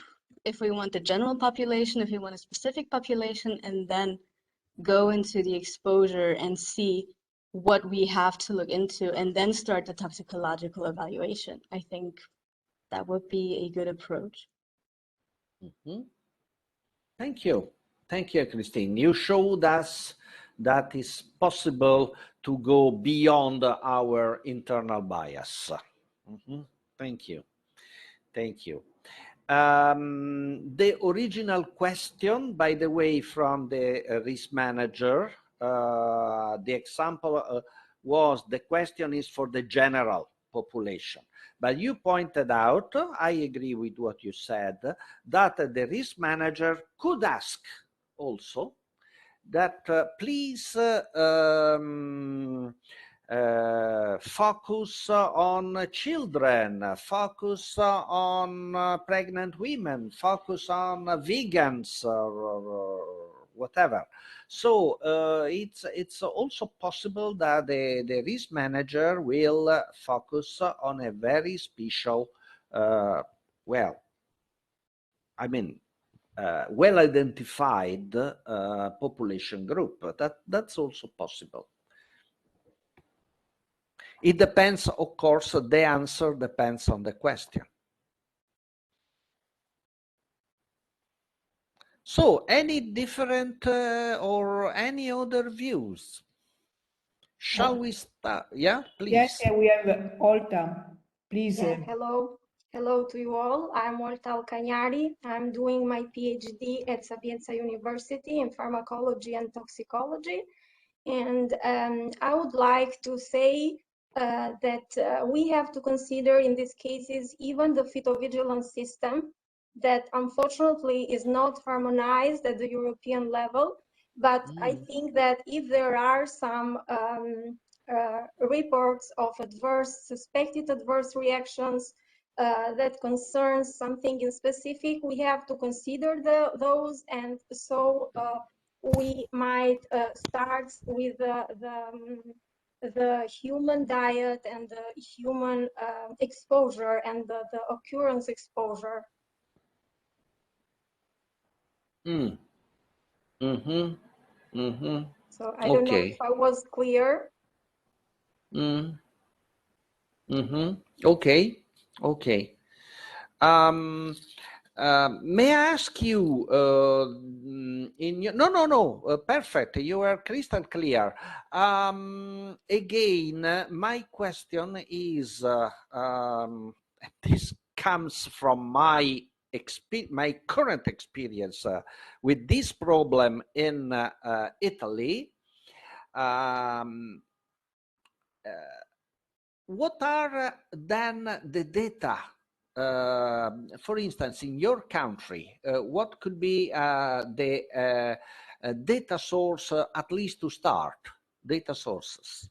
if we want the general population, if we want a specific population, and then go into the exposure and see what we have to look into, and then start the toxicological evaluation. I think that would be a good approach. Thank you, Christine. You showed us that is possible to go beyond our internal bias. Thank you. Thank you. The original question, by the way, from the risk manager, the example was, the question is for the general population. But you pointed out, I agree with what you said, that the risk manager could ask also that please focus on children, focus on pregnant women, focus on vegans or whatever. So it's also possible that the risk manager will focus on a very special, well, I mean, well-identified population group. That's also possible. It depends, of course, the answer depends on the question. So, any different or any other views? Shall we start? Yeah, please. Yes, we have Olta. Please. Yeah, hello. Hello to you all. I'm Olta Alcagnari. I'm doing my PhD at Sapienza University in pharmacology and toxicology. And I would like to say that we have to consider in these cases even the phytovigilance system that unfortunately is not harmonized at the European level. But I think that if there are some reports of suspected adverse reactions that concerns something in specific, we have to consider those, and so we might start with the human diet and the human exposure and the occurrence exposure. So I don't know if I was clear. Okay, okay. May I ask you, perfect, you are crystal clear. Again, my question is, this comes from my current experience with this problem in Italy. What are then the data? For instance, in your country, what could be the data source, at least to start, data sources?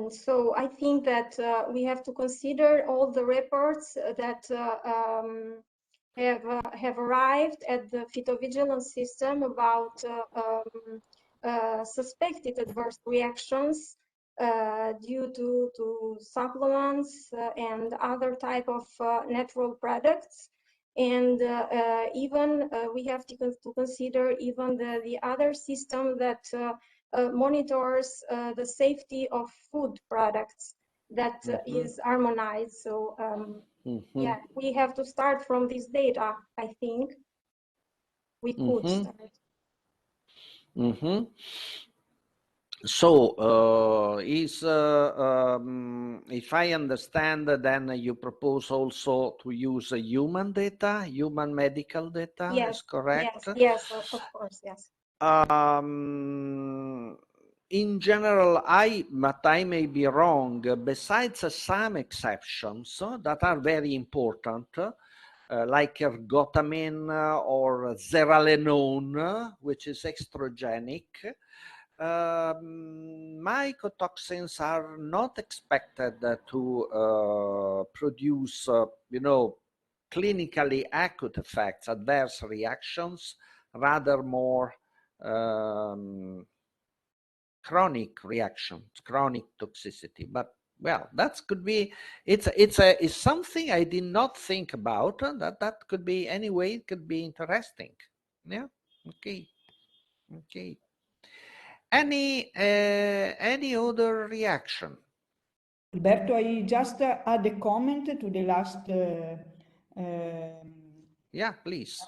So I think that we have to consider all the reports that have arrived at the phytovigilance system about suspected adverse reactions due to supplements and other type of natural products. And even we have to consider even the other system that monitors the safety of food products that is harmonized. So yeah, we have to start from this data, I think. We could start. So, if I understand, then you propose also to use human data, human medical data, yes, is correct? Yes, of course, yes. In general, but I may be wrong, besides some exceptions that are very important, like ergotamine or zearalenone, which is estrogenic, mycotoxins are not expected to produce, clinically acute effects, adverse reactions, rather more chronic reactions, chronic toxicity. But well, that could be, it's something I did not think about. That could be, anyway, it could be interesting. Yeah. Okay. Okay. Any other reaction? Alberto, I just add a comment to the last. Yeah, please.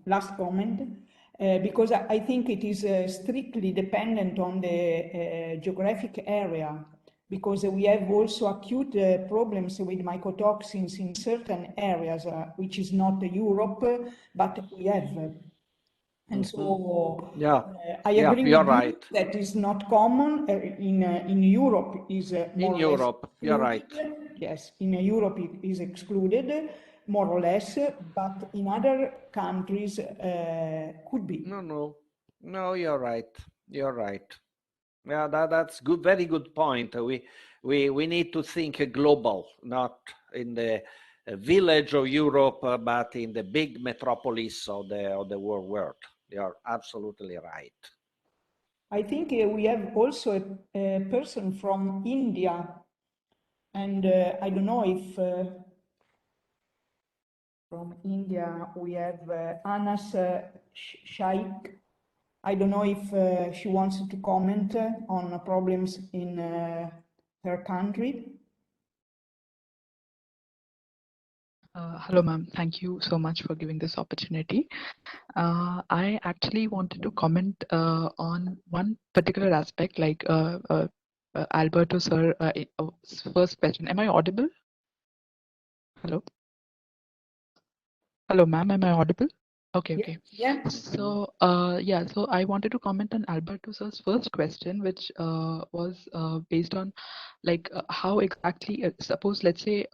Last comment. because I think it is strictly dependent on the geographic area, because we have also acute problems with mycotoxins in certain areas, which is not Europe, but we have. And so I agree with you right. that is not common. In Europe is more in or Europe, less you're right. Yes, in Europe it is excluded, more or less, but in other countries could be. No, you're right. You're right. Yeah, that's good. Very good point. We need to think global, not in the village of Europe, but in the big metropolis of the world. You're absolutely right. I think we have also a person from India, and I don't know if from India we have Anas Shaikh. I don't know if she wants to comment on problems in her country. Hello, ma'am. Thank you so much for giving this opportunity. I actually wanted to comment on one particular aspect, like Alberto sir, first question. Am I audible? Hello? Hello, ma'am. Am I audible? Okay, okay. Yeah. So, yeah, so I wanted to comment on Alberto sir's first question, which was based on like how exactly, suppose, let's say,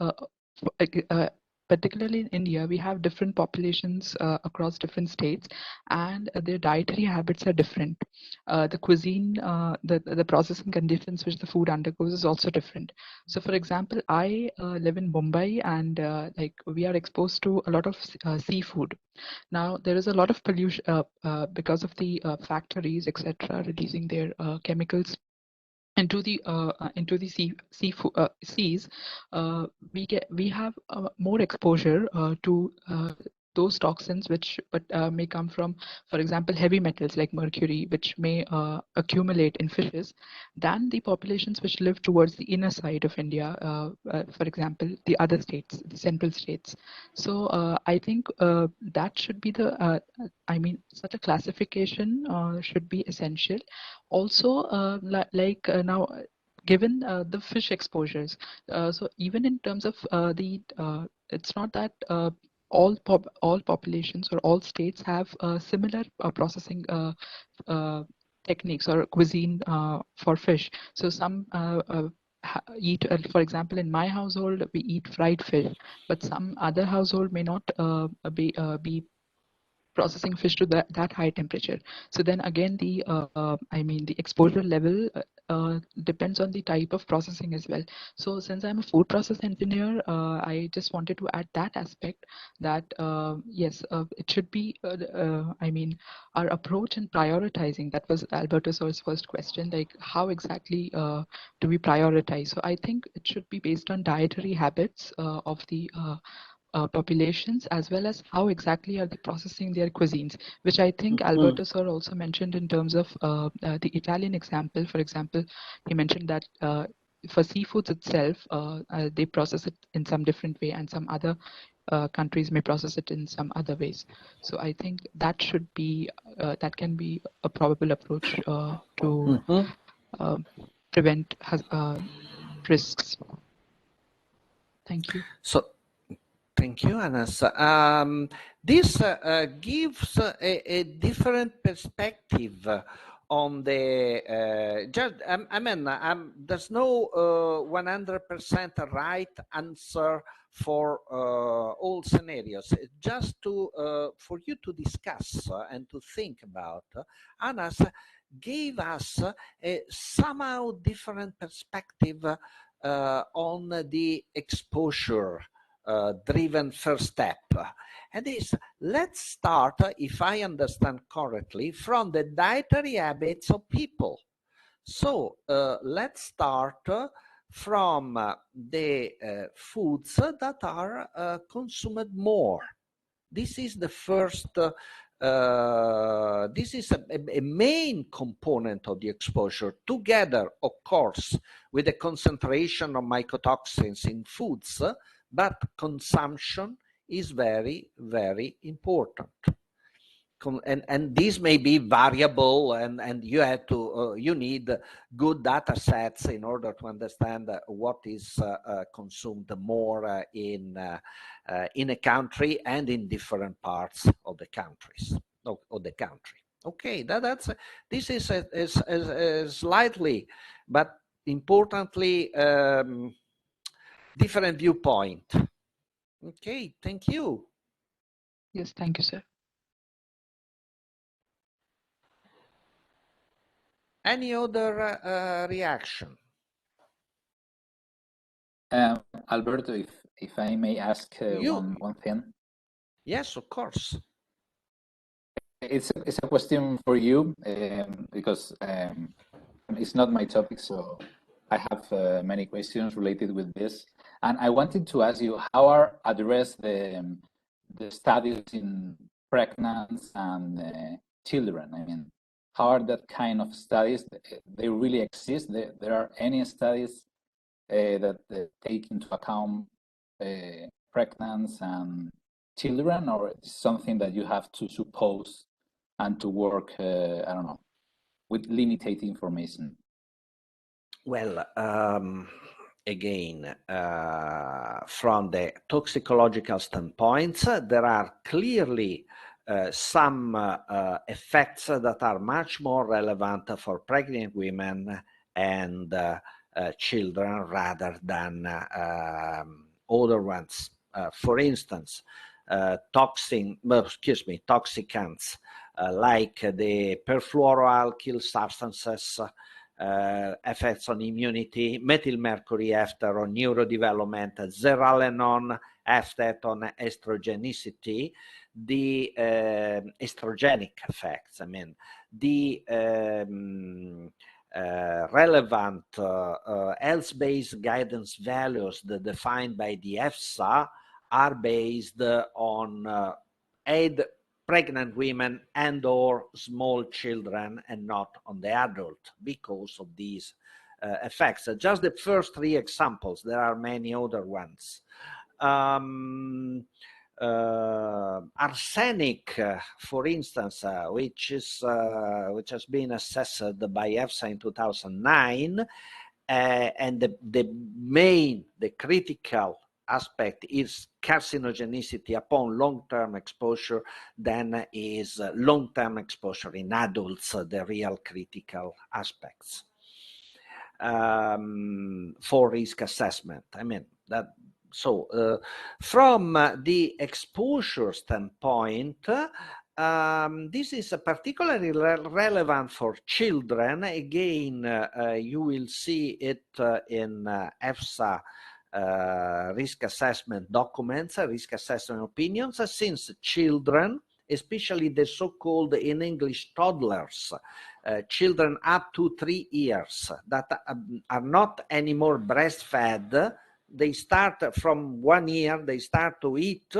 particularly in India, we have different populations across different states, and their dietary habits are different. The cuisine, the processing conditions which the food undergoes is also different. So, for example, I live in Mumbai, and like we are exposed to a lot of seafood. Now, there is a lot of pollution because of the factories, etc., releasing their chemicals into the seas. We have more exposure to those toxins which may come from, for example, heavy metals like mercury, which may accumulate in fishes, than the populations which live towards the inner side of India, for example, the other states, the central states. So I think that should be the, I mean, such a classification should be essential. Also, now, given the fish exposures, so even in terms of it's not that all populations or all states have similar processing techniques or cuisine for fish. So some eat, for example, in my household, we eat fried fish, but some other household may not be processing fish to that high temperature. So then again, the I mean, the exposure level depends on the type of processing as well. So since I'm a food process engineer, I just wanted to add that aspect, that yes, it should be, I mean, our approach in prioritizing, that was Alberto's first question, like how exactly do we prioritize? So I think it should be based on dietary habits of the populations, as well as how exactly are they processing their cuisines, which I think Alberto sir also mentioned in terms of the Italian example. For example, he mentioned that for seafoods itself, they process it in some different way, and some other countries may process it in some other ways. So I think that should be, that can be a probable approach to prevent risks. Thank you. So, thank you, Anas. This gives a different perspective on the I mean, there's no 100% right answer for all scenarios. Just to for you to discuss and to think about. Anas gave us a somehow different perspective on the exposure driven first step. And this, let's start, if I understand correctly, from the dietary habits of people. So let's start from the foods that are consumed more. This is the first, this is a main component of the exposure, together, of course, with the concentration of mycotoxins in foods, but consumption is very, very important. and these may be variable, and you have to you need good data sets in order to understand what is consumed more in a country and in different parts of the countries of the country. Okay, this is a slightly but importantly different viewpoint. Okay, thank you. Yes, thank you, sir. Any other reaction? Alberto, if I may ask one thing. Yes, of course. It's a question for you because it's not my topic, so I have many questions related with this. And I wanted to ask you how are addressed the studies in pregnant and children. I mean, how are that kind of studies? They really exist? There are any studies that take into account pregnant and children, or it's something that you have to suppose and to work, I don't know, with limited information? Well, again, from the toxicological standpoints, there are clearly some effects that are much more relevant for pregnant women and children rather than other ones. For instance, toxicants like the perfluoroalkyl substances, effects on immunity, methylmercury after on neurodevelopment, zearalenone after on estrogenicity, the estrogenic effects. I mean, the relevant health-based guidance values that defined by the EFSA are based on pregnant women and or small children and not on the adult because of these effects. Just the first three examples, there are many other ones. Arsenic, for instance, which has been assessed by EFSA in 2009, and the critical aspect is carcinogenicity upon long-term exposure, then is long-term exposure in adults, the real critical aspects for risk assessment. I mean, that. So from the exposure standpoint, this is particularly relevant for children. Again, you will see it in EFSA risk assessment documents, risk assessment opinions, since children, especially the so-called, in English, toddlers, children up to 3 years that are not anymore breastfed, they start from 1 year, they start to eat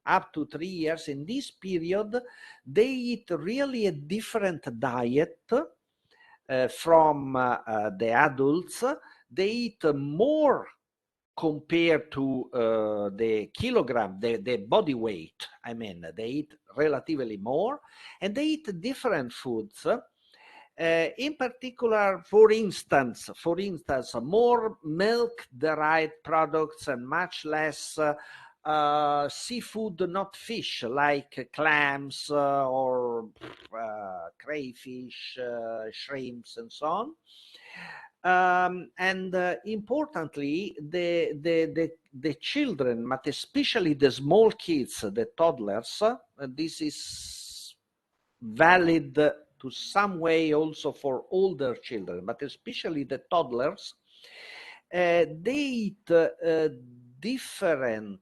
up to 3 years. In this period, they eat really a different diet from the adults. They eat more compared to the kilogram, the body weight. I mean, they eat relatively more, and they eat different foods. In particular, for instance, more milk-derived products and much less seafood, not fish, like clams or crayfish, shrimps, and so on. And importantly, the children, but especially the small kids, the toddlers, this is valid to some way also for older children, but especially the toddlers, they eat different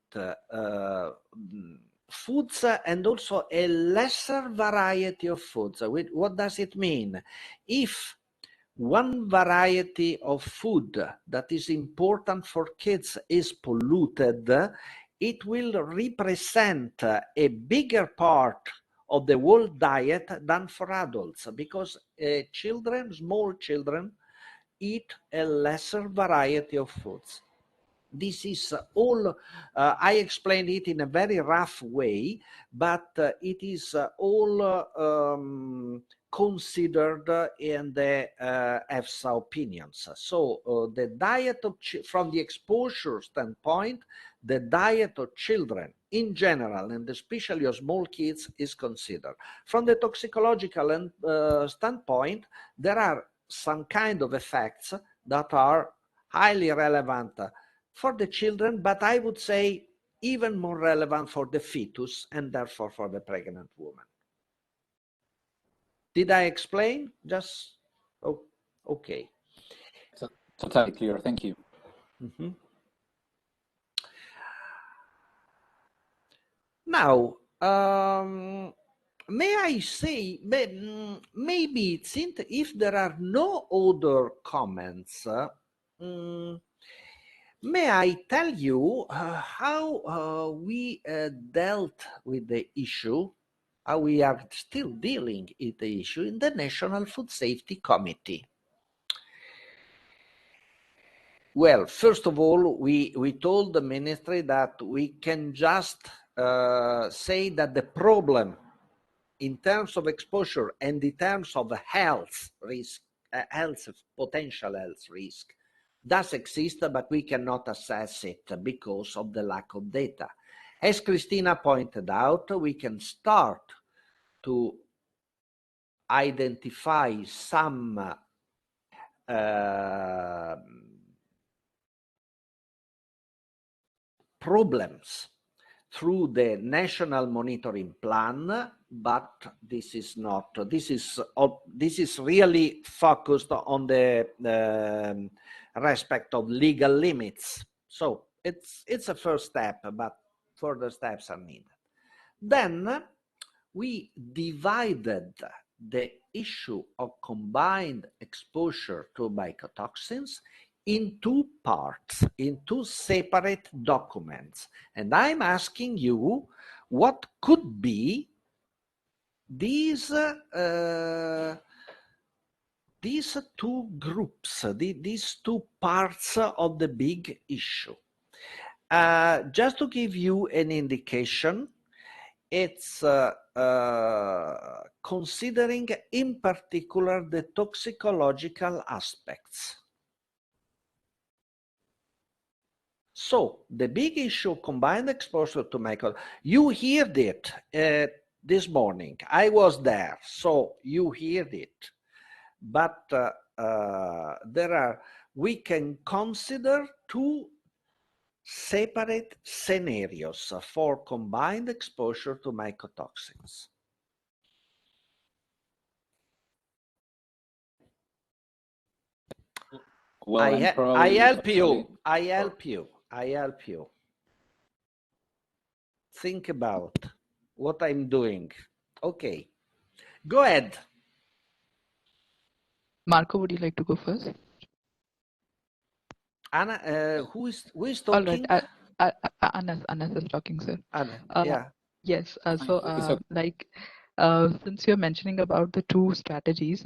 foods and also a lesser variety of foods. What does it mean? If one variety of food that is important for kids is polluted, it will represent a bigger part of the whole diet than for adults, because small children, eat a lesser variety of foods. This is all, I explained it in a very rough way, but it is all considered in the EFSA opinions. So the diet of, from the exposure standpoint, the diet of children in general, and especially of small kids, is considered. From the toxicological standpoint, there are some kind of effects that are highly relevant for the children, but I would say even more relevant for the fetus and therefore for the pregnant woman. Did I explain? Just, oh, okay. Totally clear, thank you. Mm-hmm. Now, may I say, maybe it's if there are no other comments, may I tell you how we dealt with the issue, how we are still dealing with the issue in the National Food Safety Committee. Well, first of all, we told the ministry that we can just say that the problem in terms of exposure and in terms of health risk, potential health risk, does exist, but we cannot assess it because of the lack of data. As Christina pointed out, we can start to identify some problems through the national monitoring plan, but this is not, this is really focused on the respect of legal limits. So it's a first step, but further steps are needed. Then we divided the issue of combined exposure to mycotoxins in two parts, in two separate documents. And I'm asking you, what could be these two groups, these two parts of the big issue? Just to give you an indication, it's considering in particular the toxicological aspects. So the big issue of combined exposure to mycotoxins, you heard it this morning. I was there, so you heard it. But we can consider two separate scenarios for combined exposure to mycotoxins. Well, I help you. Think about what I'm doing. Okay, go ahead. Marco, would you like to go first? Anna, who is talking? All right, Anas is talking, sir. Anna, yeah. Yes, since you're mentioning about the two strategies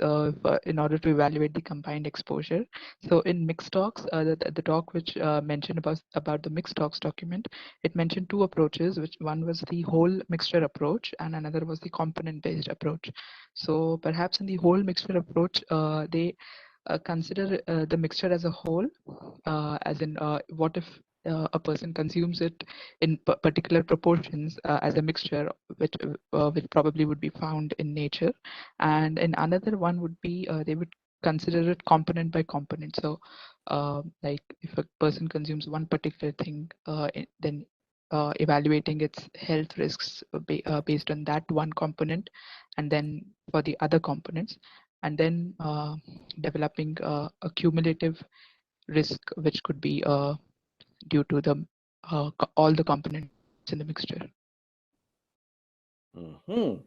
in order to evaluate the combined exposure, so in mixed talks, the talk which mentioned about the mixed talks document, it mentioned two approaches, which one was the whole mixture approach and another was the component-based approach. So perhaps in the whole mixture approach, they consider the mixture as a whole, as in what if a person consumes it in particular proportions as a mixture, which probably would be found in nature, and in another one would be they would consider it component by component. So like if a person consumes one particular thing, then evaluating its health risks based on that one component, and then for the other components, and then developing a cumulative risk which could be due to the all the components in the mixture. Mm-hmm.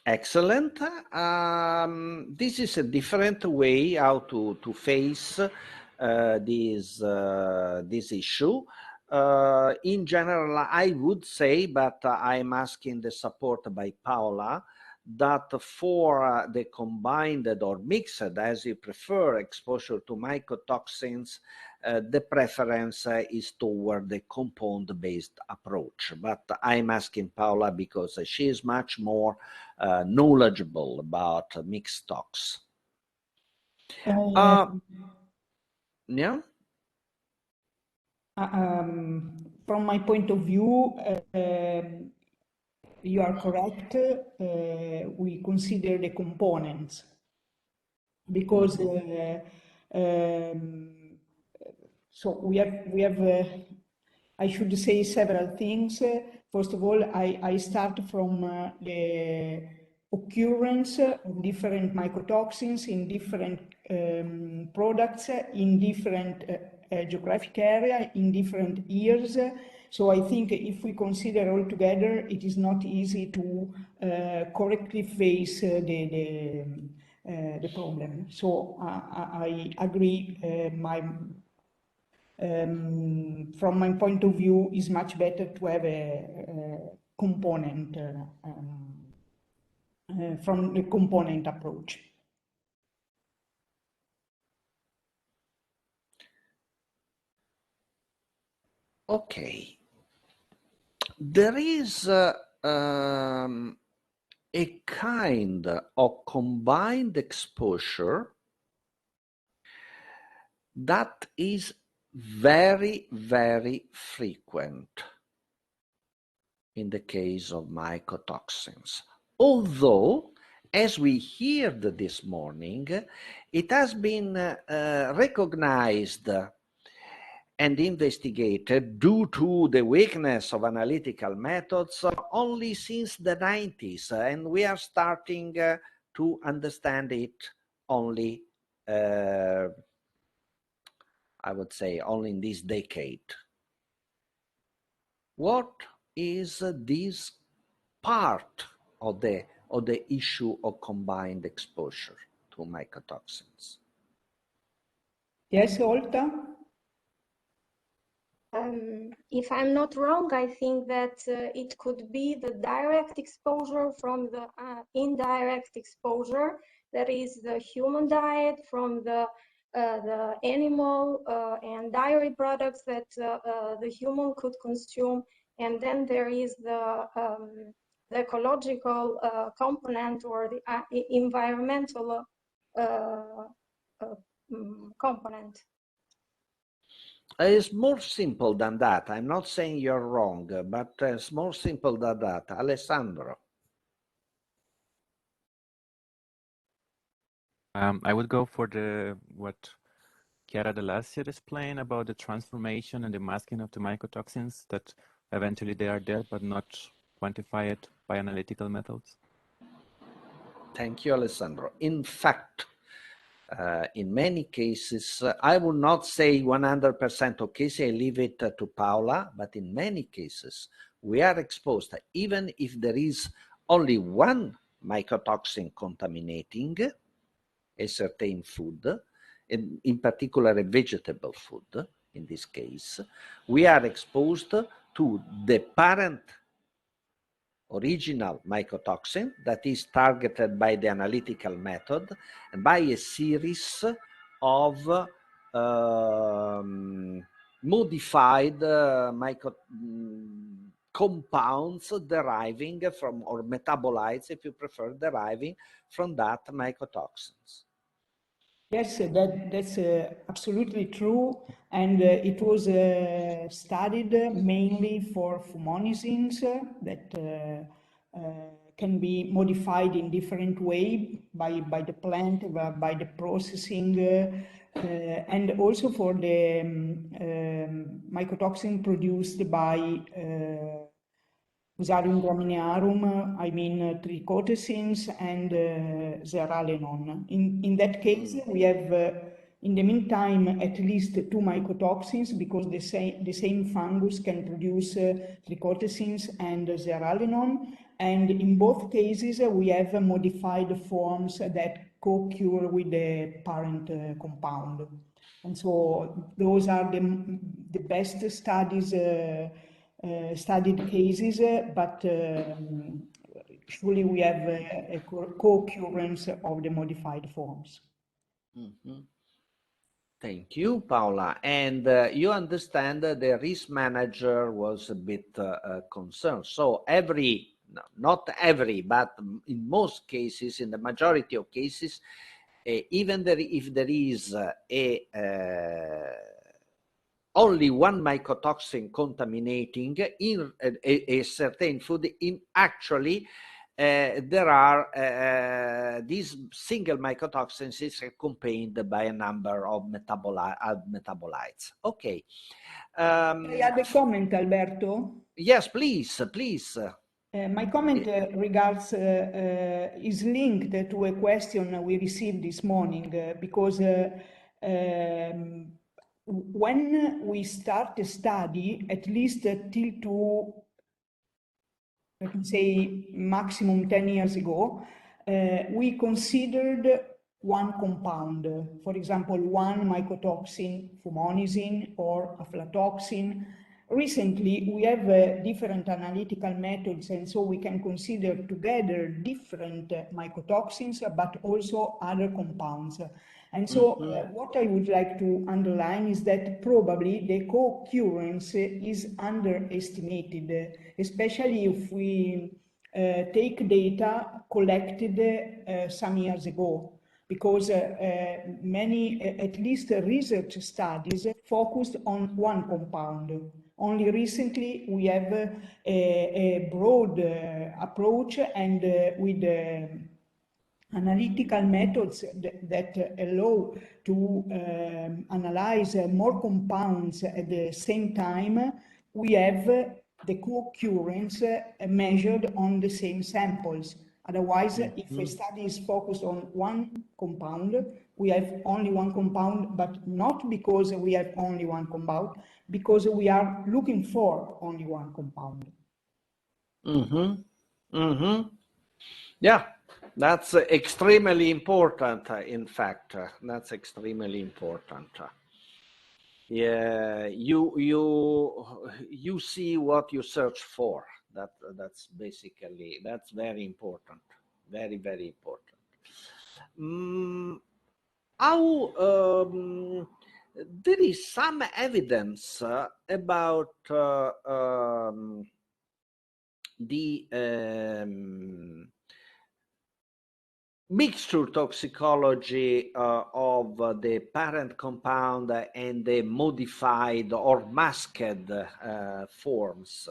Excellent. This is a different way how to face this issue. In general, I would say, but I'm asking the support by Paola, that for the combined or mixed, as you prefer, exposure to mycotoxins, the preference is toward the compound-based approach. But I'm asking Paola because she is much more knowledgeable about mixed stocks. Yeah. From my point of view, you are correct. We consider the components because so we have I should say several things. First of all, I start from the occurrence of different mycotoxins in different products in different geographic area in different years. So I think if we consider all together, it is not easy to correctly face the problem. So I agree. From my point of view, is much better to have a component from the component approach. Okay. There is a kind of combined exposure that is very, very frequent in the case of mycotoxins. Although, as we heard this morning, it has been recognized and investigated due to the weakness of analytical methods only since the 90s, and we are starting to understand it only, I would say, only in this decade. What is this part of the issue of combined exposure to mycotoxins? Yes, Olta? If I'm not wrong, I think that it could be the direct exposure from the indirect exposure, that is the human diet from the animal and dairy products that the human could consume, and then there is the ecological component or the environmental component. It's more simple than that. I'm not saying you're wrong, but it's more simple than that. Alessandro. I would go for what Chiara Delassier explained about the transformation and the masking of the mycotoxins, that eventually they are there but not quantified by analytical methods. Thank you, Alessandro. In fact, in many cases, I would not say 100% of cases, I leave it to Paola, but in many cases, we are exposed, even if there is only one mycotoxin contaminating a certain food, in particular a vegetable food, in this case, we are exposed to the parent original mycotoxin that is targeted by the analytical method and by a series of modified compounds deriving from, or metabolites, if you prefer, deriving from that mycotoxins. Yes, that's absolutely true, and it was studied mainly for fumonisins that can be modified in different way by the plant, by the processing, and also for the mycotoxin produced by Fusarium graminearum, I mean trichotesins and zearalenone. In that case, we have, in the meantime, at least two mycotoxins, because the same fungus can produce trichotesins and zearalenone. And in both cases, we have modified forms that co-occur with the parent compound. And so those are the best studies studied cases, but surely we have a co-occurrence of the modified forms. Mm-hmm. Thank you, Paola. And you understand that the risk manager was a bit concerned. So no, not every, but in most cases, in the majority of cases, even if there is only one mycotoxin contaminating in a certain food, actually there are these single mycotoxins is accompanied by a number of metabolites. Okay. Can I add a comment, Alberto? Yes, please, please. My comment regards is linked to a question we received this morning because when we start a study, at least till to, I can say, maximum 10 years ago, we considered one compound, for example, one mycotoxin, fumonisin, or aflatoxin. Recently, we have different analytical methods, and so we can consider together different mycotoxins, but also other compounds. And so what I would like to underline is that probably the co-occurrence is underestimated, especially if we take data collected some years ago, because many, at least research studies, focused on one compound. Only recently we have a broad approach and with analytical methods that allow to analyze more compounds at the same time, we have the co-occurrence measured on the same samples. Otherwise, if a study is focused on one compound, we have only one compound, but not because we have only one compound, because we are looking for only one compound. Yeah, that's extremely important. In fact, that's extremely important. Yeah, you see what you search for. That's basically, that's very important. Very, very important. There is some evidence about the mixture toxicology of the parent compound and the modified or masked forms.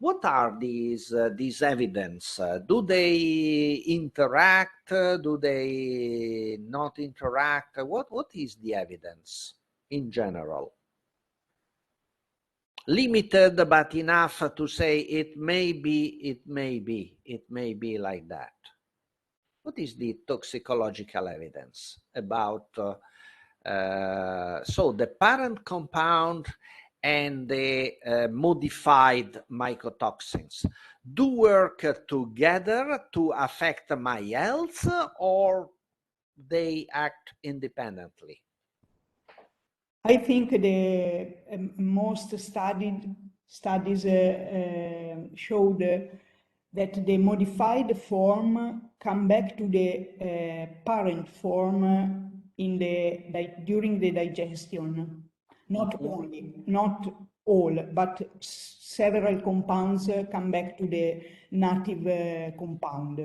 What are these evidence? Do they interact? Do they not interact? What is the evidence in general? Limited, but enough to say it may be like that. What is the toxicological evidence about so the parent compound and the modified mycotoxins do work together to affect my health, or they act independently? I think the most studies showed that the modified form come back to the parent form during the digestion. Not all, but several compounds come back to the native compound.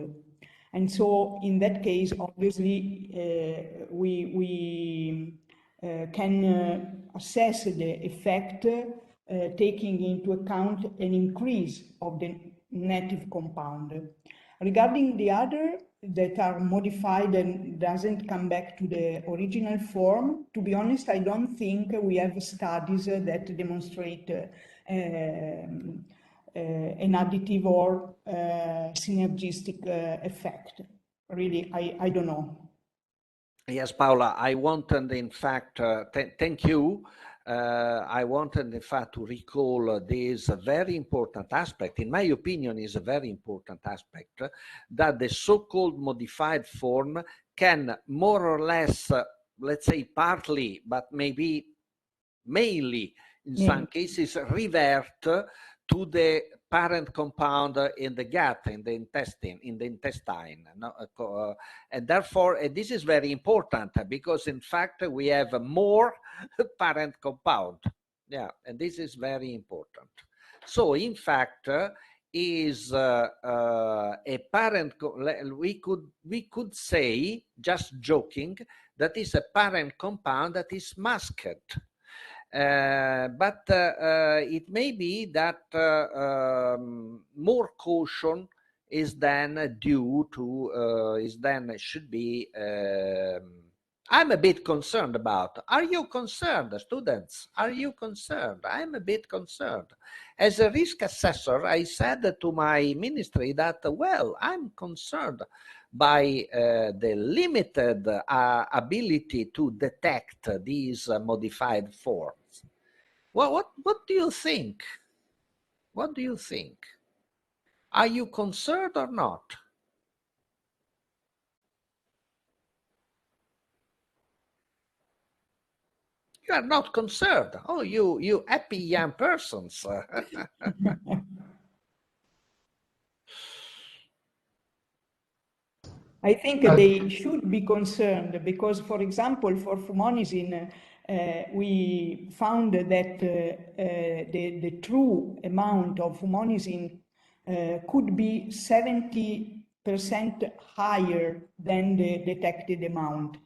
And so in that case, obviously, we can assess the effect taking into account an increase of the native compound. Regarding the other that are modified and doesn't come back to the original form, to be honest, I don't think we have studies that demonstrate an additive or synergistic effect. Really, I don't know. Yes, Paola, I wanted, in fact, thank you. I wanted, in fact, to recall this very important aspect, in my opinion, is a very important aspect, that the so-called modified form can more or less, let's say partly, but maybe mainly in some cases, revert to the parent compound in the gut, in the intestine. No? And therefore, this is very important because in fact we have more parent compound. Yeah, and this is very important. So in fact, is a parent, we could say, just joking, that is a parent compound that is masked. But it may be that more caution is then due to, should be, I'm a bit concerned about. Are you concerned, students? Are you concerned? I'm a bit concerned. As a risk assessor, I said to my ministry that, well, I'm concerned by the limited ability to detect these modified forms. Well, what do you think? What do you think? Are you concerned or not? You are not concerned. Oh, you happy young persons. I think they should be concerned because, for example, for fumonisin, we found that the true amount of fumonisin could be 70% higher than the detected amount,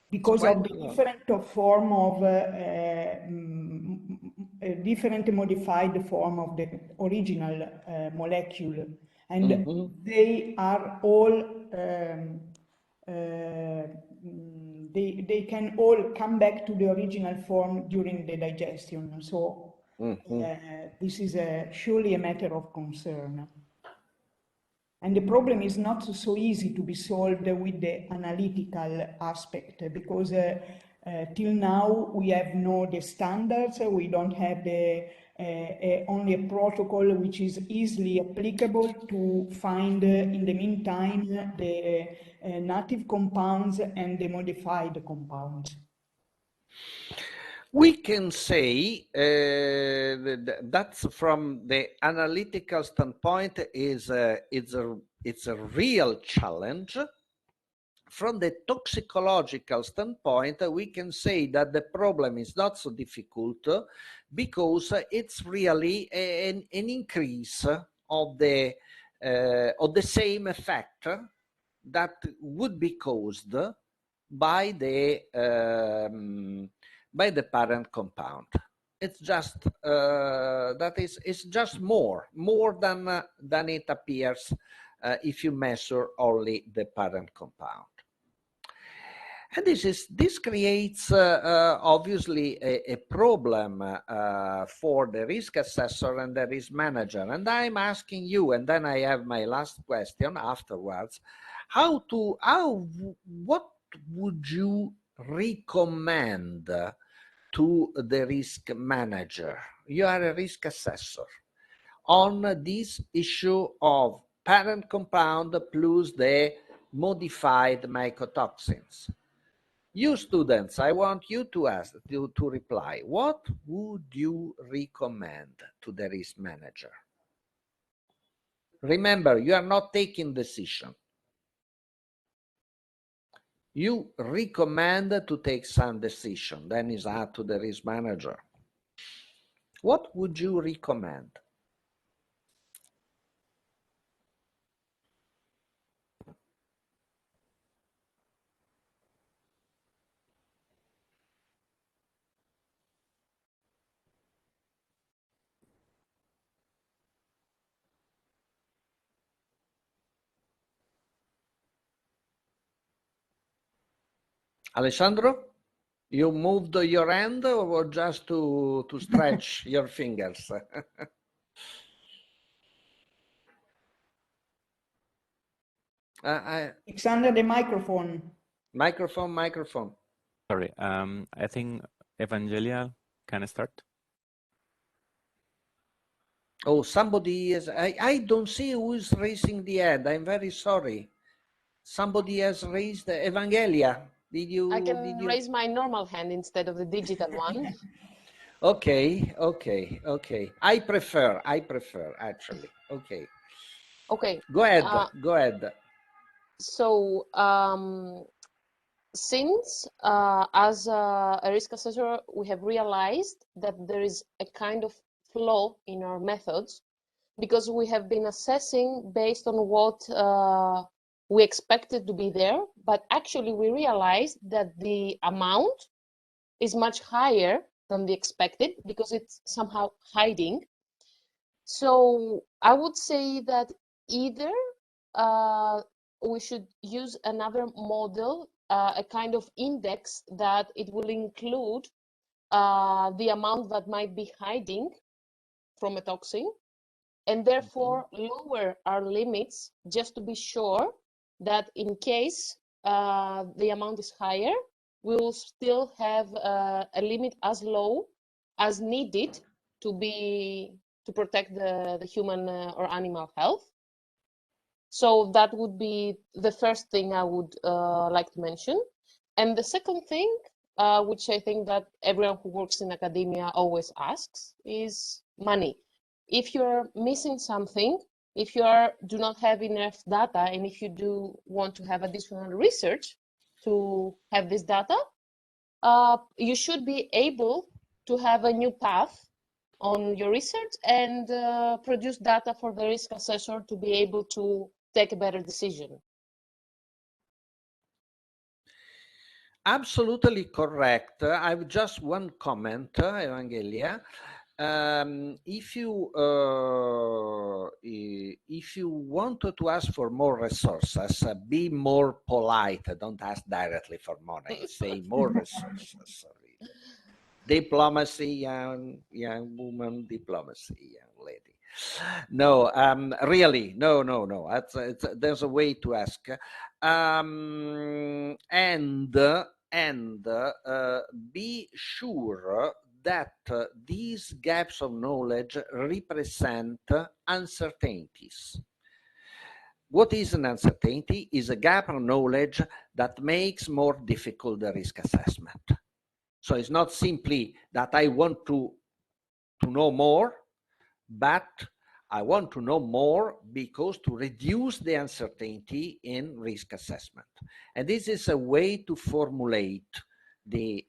because of the different form of different modified form of the original molecule, and they are all they can all come back to the original form during the digestion. So this is surely a matter of concern. And the problem is not so easy to be solved with the analytical aspect, because till now we have no the standards, we don't have the only a protocol which is easily applicable to find in the meantime the native compounds and the modified compounds. We can say that's from the analytical standpoint it's a real challenge. From the toxicological standpoint, we can say that the problem is not so difficult because it's really an increase of the same effect that would be caused by the parent compound. It's just it's just more than it appears if you measure only the parent compound. And this creates obviously a problem for the risk assessor and the risk manager. And I'm asking you, and then I have my last question afterwards, what would you recommend to the risk manager? You are a risk assessor on this issue of parent compound plus the modified mycotoxins. You students, I want you to reply. What would you recommend to the risk manager? Remember, you are not taking decision. You recommend to take some decision, then it's up to the risk manager. What would you recommend? Alessandro, you moved your hand or just to stretch your fingers? It's under the microphone. Microphone. Sorry, I think Evangelia can start. Oh, somebody is, I don't see who is raising the hand. I'm very sorry. Somebody has raised Evangelia. I can raise my normal hand instead of the digital one. Okay. I prefer actually. Okay. Okay. Go ahead. So since as a risk assessor, we have realized that there is a kind of flaw in our methods, because we have been assessing based on what we expected to be there, but actually we realized that the amount is much higher than the expected because it's somehow hiding. So I would say that either we should use another model, a kind of index that it will include the amount that might be hiding from a toxin, and therefore lower our limits just to be sure that in case the amount is higher, we will still have a limit as low as needed to protect the human or animal health. So that would be the first thing I would like to mention. And the second thing, which I think that everyone who works in academia always asks, is money. If you're missing something, if you do not have enough data, and if you do want to have additional research to have this data, you should be able to have a new path on your research and produce data for the risk assessor to be able to take a better decision. Absolutely correct. I have just one comment, Evangelia. If you wanted to ask for more resources, be more polite. Don't ask directly for money. Say more resources. Diplomacy, young woman, diplomacy, young lady. No, really, no. There's a way to ask, and be sure that these gaps of knowledge represent uncertainties. What is an uncertainty? Is a gap of knowledge that makes more difficult the risk assessment. So it's not simply that I want to know more, but I want to know more because to reduce the uncertainty in risk assessment. And this is a way to formulate the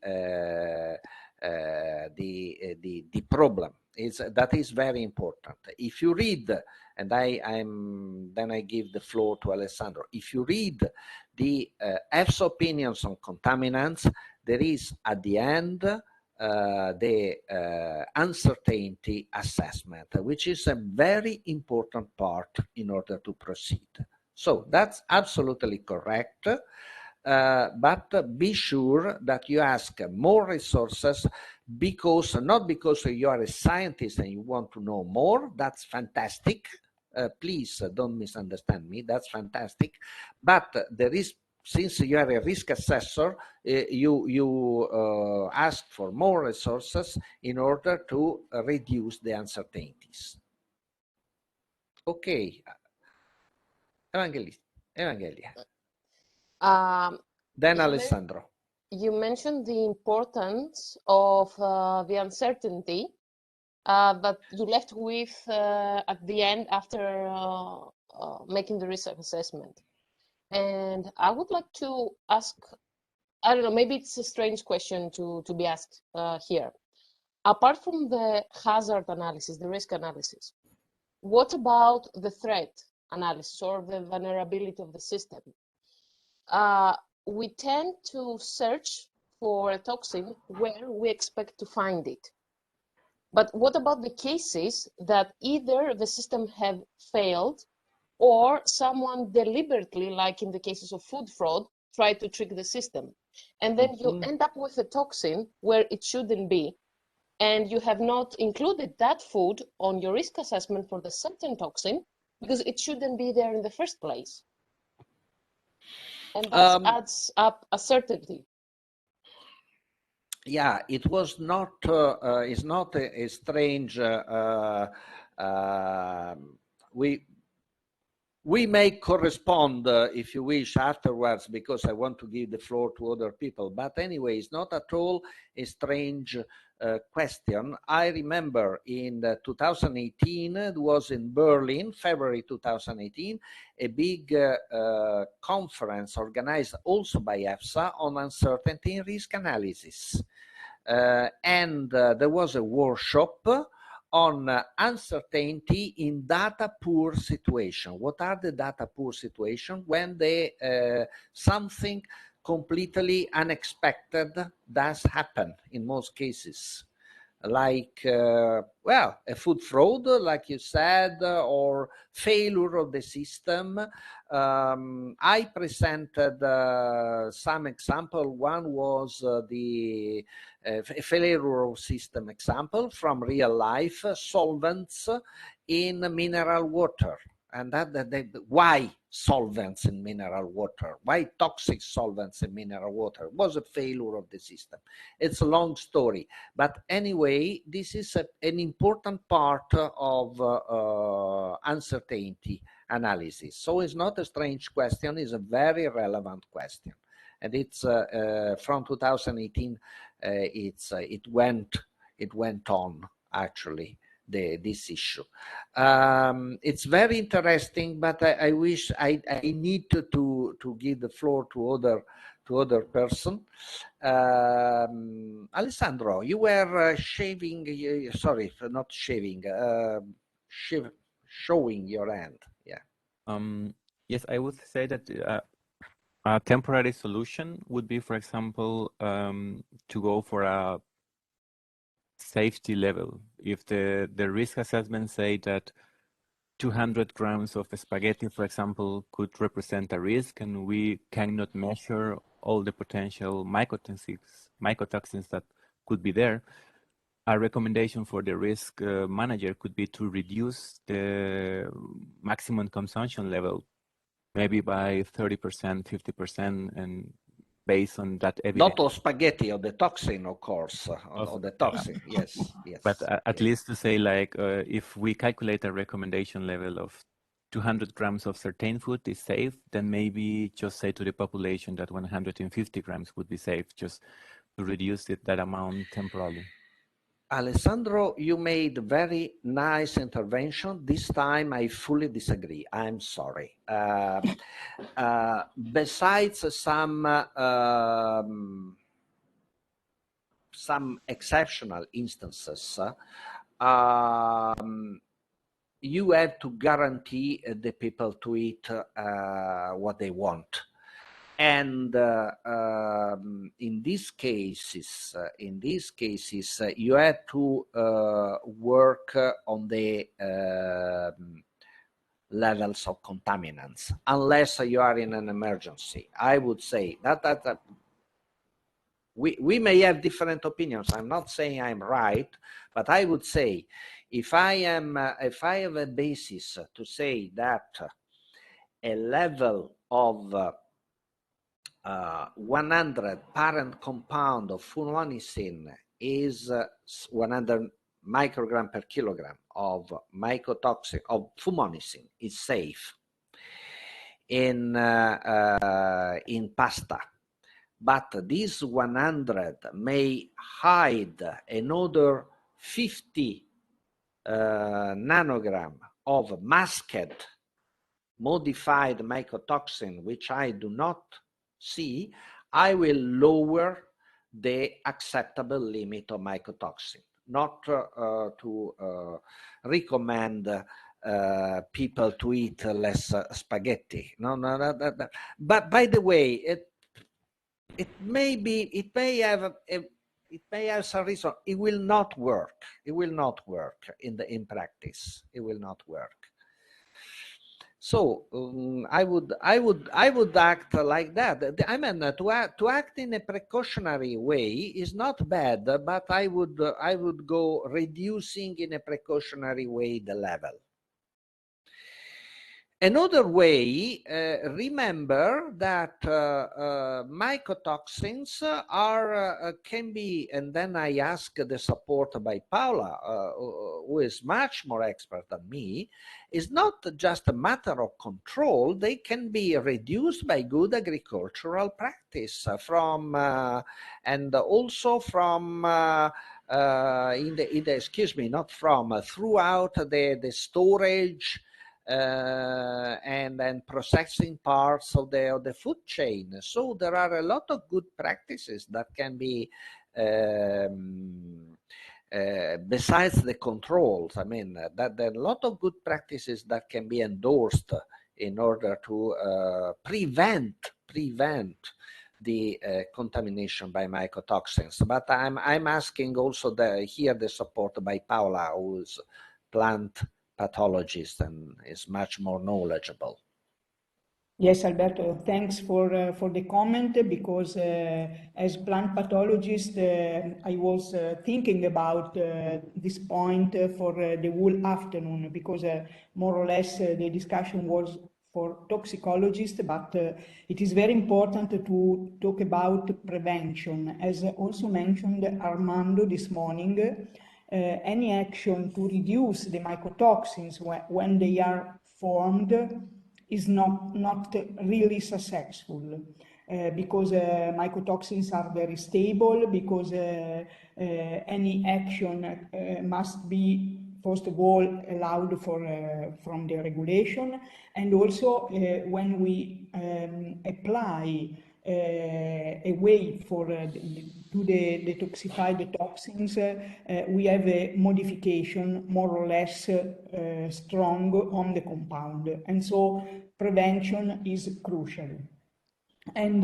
problem. That is very important. If you read, and then I give the floor to Alessandro. If you read the EFSA opinions on contaminants, there is at the end the uncertainty assessment, which is a very important part in order to proceed. So that's absolutely correct. But be sure that you ask more resources, because not because you are a scientist and you want to know more. That's fantastic. Please don't misunderstand me. That's fantastic. But there is, since you are a risk assessor, you ask for more resources in order to reduce the uncertainties. Okay, Evangelia. Then Alessandro. You mentioned the importance of the uncertainty that you left with at the end after making the risk assessment. And I would like to ask, I don't know, maybe it's a strange question to be asked here. Apart from the hazard analysis, the risk analysis, what about the threat analysis or the vulnerability of the system? We tend to search for a toxin where we expect to find it. But what about the cases that either the system have failed or someone deliberately, like in the cases of food fraud, tried to trick the system? And then you end up with a toxin where it shouldn't be, and you have not included that food on your risk assessment for the certain toxin because it shouldn't be there in the first place. And that adds up uncertainty. Yeah, it was not, it's not a strange, we may correspond, if you wish, afterwards, because I want to give the floor to other people. But anyway, it's not at all a strange question. I remember in 2018, it was in Berlin, February 2018, a big conference organized also by EFSA on uncertainty and risk analysis. And there was a workshop on uncertainty in data poor situation. What are the data poor situation? When something completely unexpected does happen in most cases, like well, a food fraud, like you said, or failure of the system. I presented some example. One was the failure of system example from real life, solvents in mineral water. And why solvents in mineral water? Why toxic solvents in mineral water? It was a failure of the system. It's a long story. But anyway, this is an important part of uncertainty analysis. So it's not a strange question, it's a very relevant question. And it's from 2018, it went on actually. This issue. It's very interesting, but I wish I need to give the floor to other person. Alessandro, you were shaving, sorry, not shaving, showing your hand. Yeah. Yes, I would say that a temporary solution would be, for example, to go for a safety level. If the risk assessment say that 200 grams of spaghetti, for example, could represent a risk, and we cannot measure all the potential mycotoxins that could be there, a recommendation for the risk manager could be to reduce the maximum consumption level, maybe by 30%, 50%, and based on that evidence. Not of spaghetti, of the toxin, of course, of the toxin, yes, yes. But at least to say, like, if we calculate a recommendation level of 200 grams of certain food is safe, then maybe just say to the population that 150 grams would be safe, just to reduce that amount temporarily. Alessandro, you made very nice intervention. This time I fully disagree. I'm sorry. Besides some exceptional instances, you have to guarantee the people to eat what they want. And in these cases, you have to work on the levels of contaminants, unless you are in an emergency. I would say that we may have different opinions. I'm not saying I'm right, but I would say if I have a basis to say that a level of 100 parent compound of fumonisin is 100 microgram per kilogram of mycotoxin of fumonisin is safe in pasta, but this 100 may hide another 50 nanogram of masked modified mycotoxin, which I do not see, I will lower the acceptable limit of mycotoxin, not to recommend people to eat less spaghetti. No. But by the way, it may have some reason. It will not work. It will not work in practice. It will not work. So I would act like that. I mean, to act in a precautionary way is not bad, but I would go reducing in a precautionary way the level. Another way, remember that mycotoxins can be, and then I ask the support by Paula, who is much more expert than me, is not just a matter of control. They can be reduced by good agricultural practice and also from throughout the storage and then processing parts of the food chain. So there are a lot of good practices that can be besides the controls. I mean, that there are a lot of good practices that can be endorsed in order to prevent the contamination by mycotoxins. But I'm asking also here the support by Paola, who's plant pathologist and is much more knowledgeable. Yes, Alberto, thanks for the comment, because as plant pathologist, I was thinking about this point for the whole afternoon, because more or less the discussion was for toxicologists, but it is very important to talk about prevention. As also mentioned Armando this morning, any action to reduce the mycotoxins when they are formed is not really successful, because mycotoxins are very stable, because any action must be, first of all, allowed from the regulation, and also when we apply a way to detoxify the toxins, we have a modification more or less strong on the compound, and so prevention is crucial. And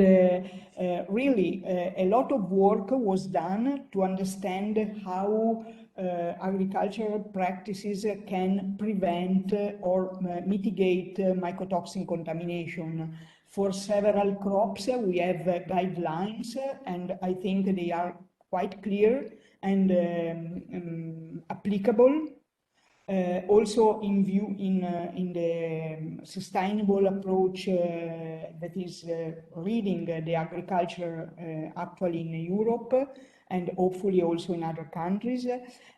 really, a lot of work was done to understand how agricultural practices can prevent or mitigate mycotoxin contamination. For several crops, we have guidelines, and I think they are quite clear and applicable. Also in the sustainable approach that is reading the agriculture actually in Europe, and hopefully also in other countries.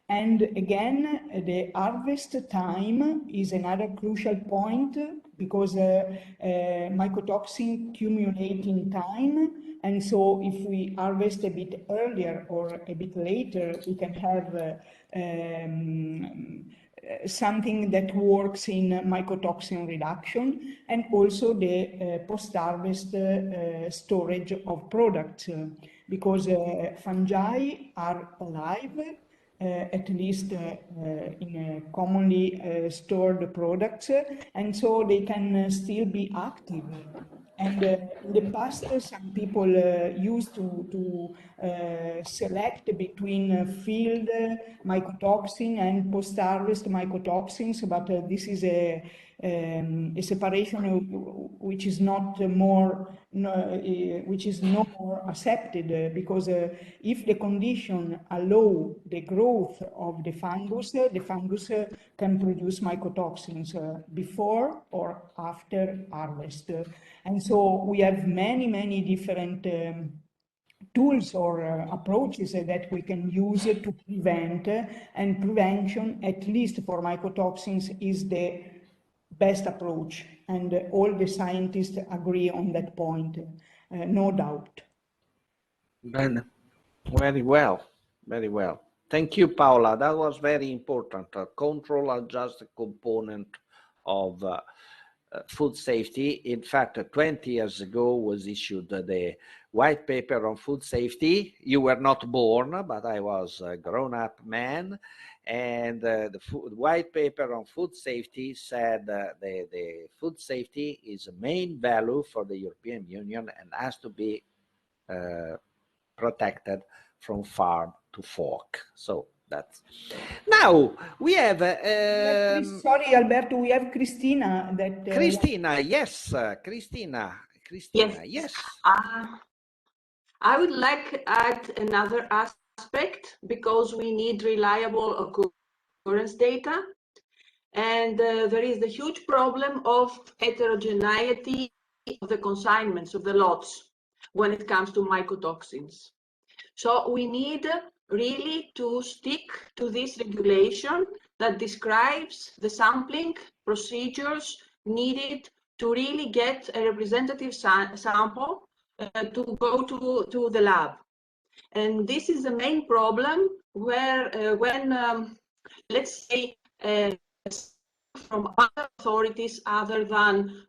And again, the harvest time is another crucial point, because mycotoxin accumulate in time, and so if we harvest a bit earlier or a bit later, we can have something that works in mycotoxin reduction, and also the post-harvest storage of products, because fungi are alive, at least in commonly stored products, and so they can still be active. And in the past, some people used to select between field mycotoxin and post-harvest mycotoxins, but this is a separation which is not more accepted, because if the condition allow the growth of the fungus can produce mycotoxins before or after harvest. And so we have many different tools or approaches that we can use to prevent, and prevention, at least for mycotoxins, is the best approach, and all the scientists agree on that point, no doubt. Ben, very well. Thank you, Paola. That was very important. Control are just a component of food safety. In fact, 20 years ago was issued the white paper on food safety. You were not born, but I was a grown-up man. And the white paper on food safety said the food safety is a main value for the European Union and has to be protected from farm to fork. So that's now we have sorry, Alberto, we have Cristina that Cristina. Yes, Cristina, yes. I would like to add another aspect, because we need reliable occurrence data, and there is the huge problem of heterogeneity of the consignments of the lots when it comes to mycotoxins. So we need really to stick to this regulation that describes the sampling procedures needed to really get a representative sample to go to the lab. And this is the main problem where when, let's say, from other authorities other than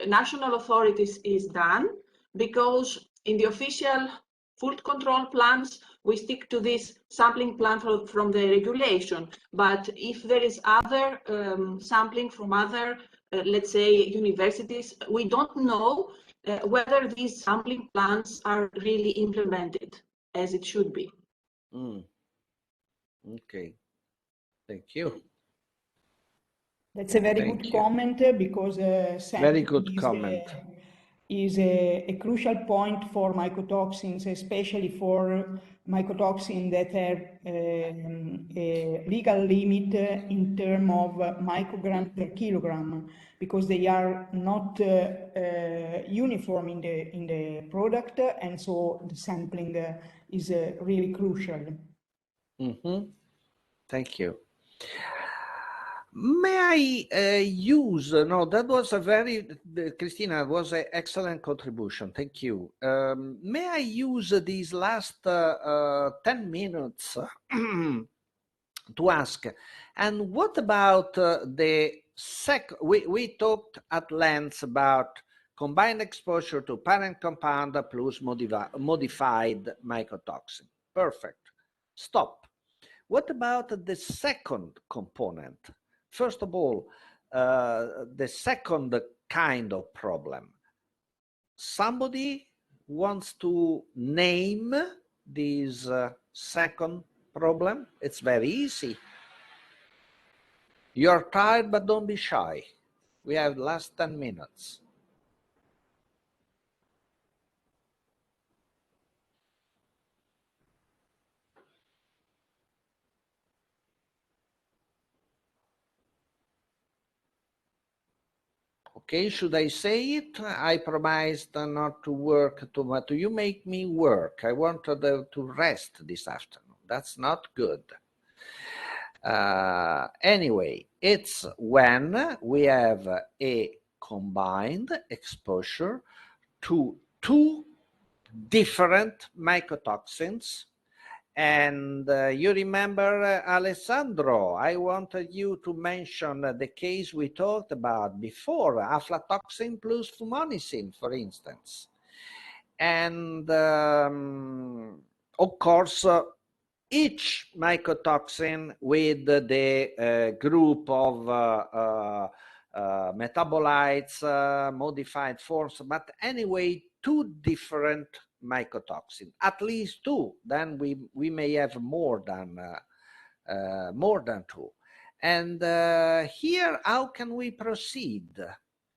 national authorities is done, because in the official food control plans, we stick to this sampling plan from the regulation. But if there is other sampling from other, let's say, universities, we don't know whether these sampling plans are really implemented as it should be. Okay, thank you. That's a very good comment, because very good comment. Is a crucial point for mycotoxins, especially for mycotoxins that have a legal limit in terms of microgram per kilogram, because they are not uniform in the product, and so the sampling is really crucial. Thank you. May I use, no, that was a very, Christina, was an excellent contribution. Thank you. May I use these last 10 minutes to ask, and what about the we talked at length about combined exposure to parent compound plus modified mycotoxin. Perfect. Stop. What about the second component? First of all, the second kind of problem. Somebody wants to name this second problem? It's very easy. You're tired, but don't be shy. We have last 10 minutes. Okay, should I say it? I promised not to work too much. You make me work. I wanted to rest this afternoon. That's not good. Anyway, it's when we have a combined exposure to two different mycotoxins. And you remember, Alessandro, I wanted you to mention the case we talked about before, aflatoxin plus fumonisin, for instance. And of course, each mycotoxin with the group of metabolites, modified forms, but anyway, two different mycotoxin, at least two. Then we may have more than two. And here, how can we proceed?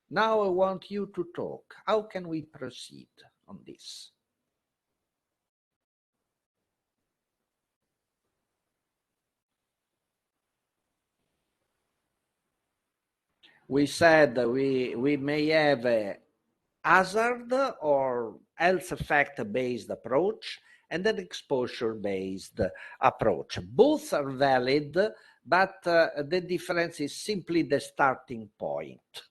Now I want you to talk. How can we proceed on this? We said we may have a hazard or health effect-based approach and an exposure-based approach. Both are valid, but the difference is simply the starting point.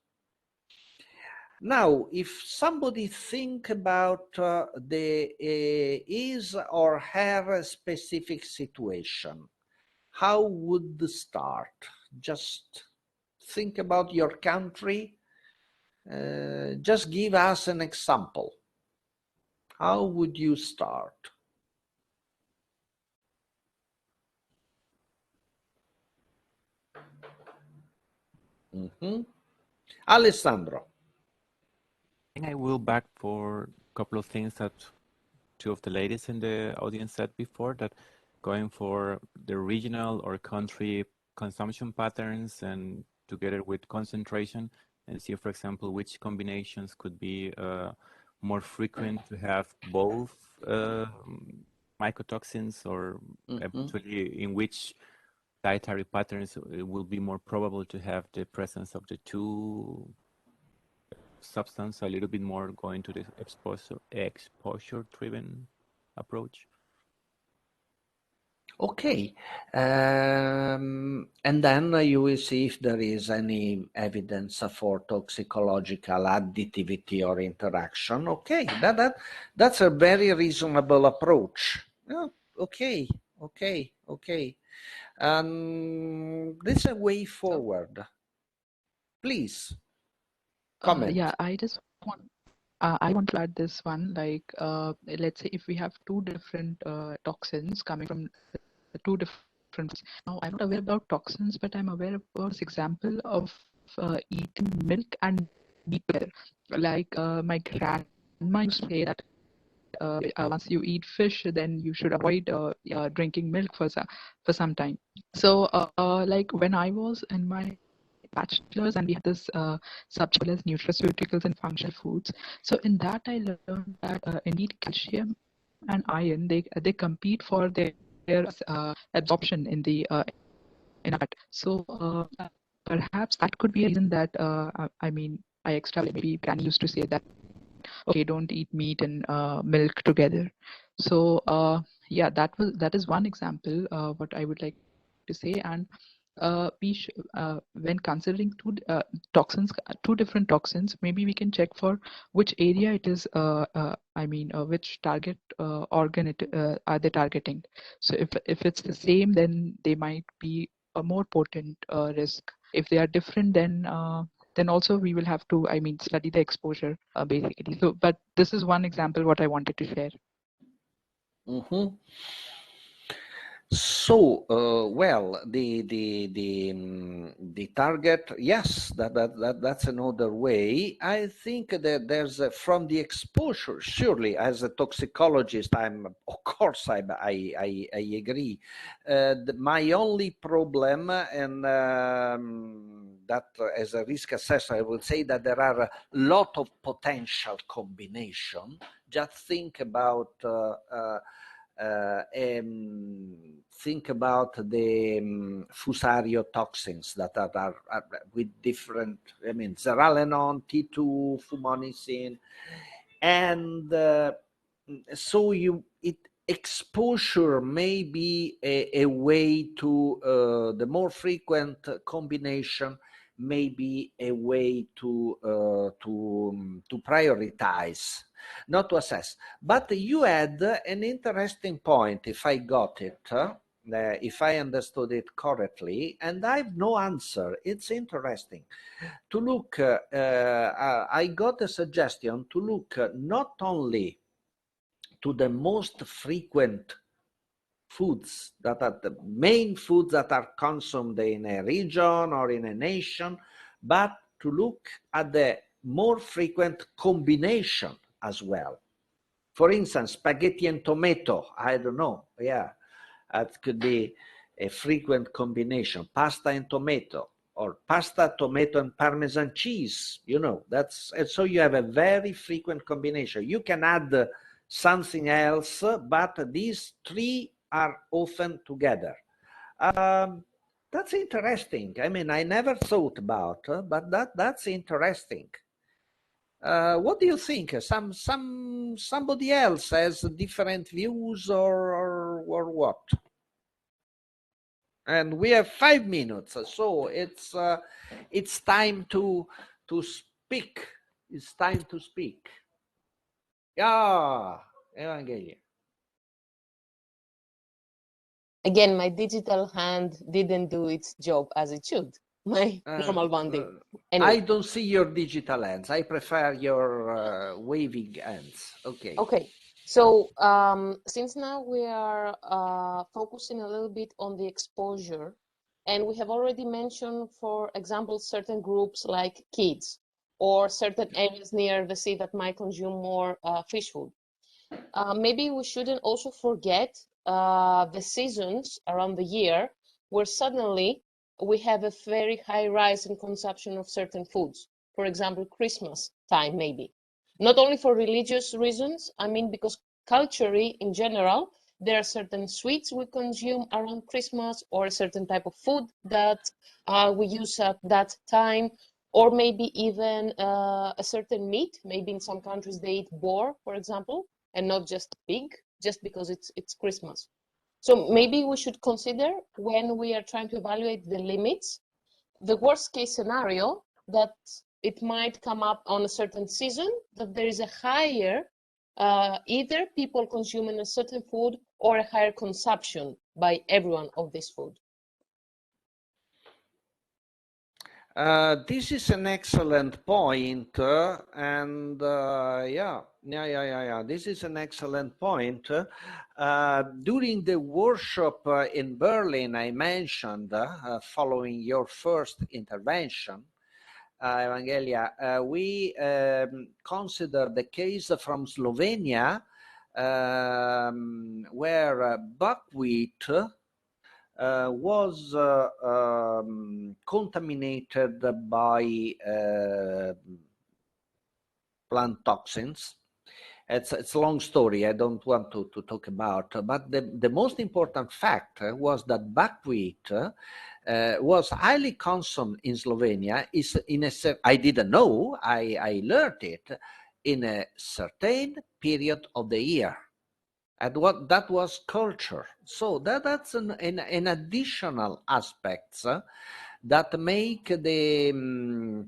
Now, if somebody think about his or her specific situation, how would they start? Just think about your country. Just give us an example. How would you start? Alessandro. I think I will back for a couple of things that two of the ladies in the audience said before, that going for the regional or country consumption patterns and together with concentration, and see, for example, which combinations could be more frequent to have both mycotoxins, or eventually in which dietary patterns it will be more probable to have the presence of the two substance, a little bit more going to the exposure-driven approach. Okay, and then you will see if there is any evidence for toxicological additivity or interaction. Okay, that's a very reasonable approach. Oh, okay, Okay, okay. This is a way forward. Please comment. Yeah, I want to add this one, like, let's say if we have two different toxins coming from two different. Now, I'm not aware about toxins, but I'm aware about this example of eating milk and meat together. Like my grandma used to say that once you eat fish, then you should avoid drinking milk for some time. So, like when I was in my bachelor's and we had this subject as nutraceuticals and functional foods. So in that I learned that indeed calcium and iron, they compete for their absorption in the in our gut. So perhaps that could be a reason that I mean I extrapolate. Maybe Granny used to say that, okay, don't eat meat and milk together. So yeah, that is one example what I would like to say. And when considering two different toxins, maybe we can check for which area it is. I mean, which target organ are they targeting? So if it's the same, then they might be a more potent risk. If they are different, then also we will have to, I mean, study the exposure basically. So, but this is one example what I wanted to share. Mm-hmm. So, well, the target, yes, that's another way. I think that there's from the exposure. Surely, as a toxicologist, of course I agree. My only problem, and that as a risk assessor, I would say that there are a lot of potential combination. Just think about. Think about the fusario toxins that are with different, I mean, zearalenone, T2, fumonicin, and so exposure may be a way to the more frequent combination may be a way to prioritize, not to assess. But you had an interesting point, if I got it, if I understood it correctly, and I have no answer. It's interesting to look. I got a suggestion to look not only to the most frequent foods, that are the main foods that are consumed in a region or in a nation, but to look at the more frequent combination as well. For instance, spaghetti and tomato, I don't know, yeah, that could be a frequent combination, pasta and tomato, or pasta, tomato, and Parmesan cheese, you know, and so you have a very frequent combination. You can add something else, but these three are often together. That's interesting. I mean, I never thought about, but that's interesting. What do you think? Somebody else has different views or what? And we have 5 minutes, so it's time to speak. It's time to speak. Yeah, Evangelia. Again, my digital hand didn't do its job as it should. My normal one did. Anyway. I don't see your digital hands. I prefer your waving hands. Okay. Okay. So since now we are focusing a little bit on the exposure, and we have already mentioned, for example, certain groups like kids or certain areas near the sea that might consume more fish food. Maybe we shouldn't also forget the seasons around the year where suddenly we have a very high rise in consumption of certain foods. For example, Christmas time, maybe. Not only for religious reasons, I mean, because culturally, in general, there are certain sweets we consume around Christmas, or a certain type of food that we use at that time, or maybe even a certain meat. Maybe in some countries they eat boar, for example, and not just pig, just because it's Christmas. So maybe we should consider, when we are trying to evaluate the limits, the worst case scenario that it might come up on a certain season, that there is a higher, either people consuming a certain food or a higher consumption by everyone of this food? This is an excellent point, this is an excellent point. During the workshop in Berlin, I mentioned, following your first intervention, Evangelia, we consider the case from Slovenia, where buckwheat was contaminated by plant toxins. It's a long story, I don't want to talk about, but the most important fact was that buckwheat was highly consumed in Slovenia. I didn't know, I learned it in a certain period of the year. And what that was culture. So that's an additional aspects that make the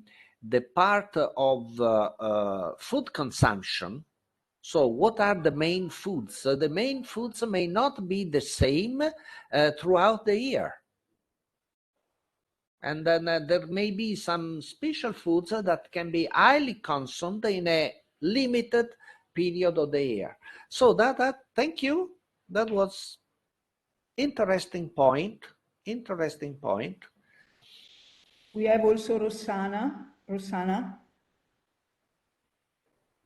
part of food consumption. So what are the main foods? So the main foods may not be the same throughout the year. And then there may be some special foods that can be highly consumed in a limited period of the year. So thank you. That was interesting point. Interesting point. We have also Rossana. Rossana.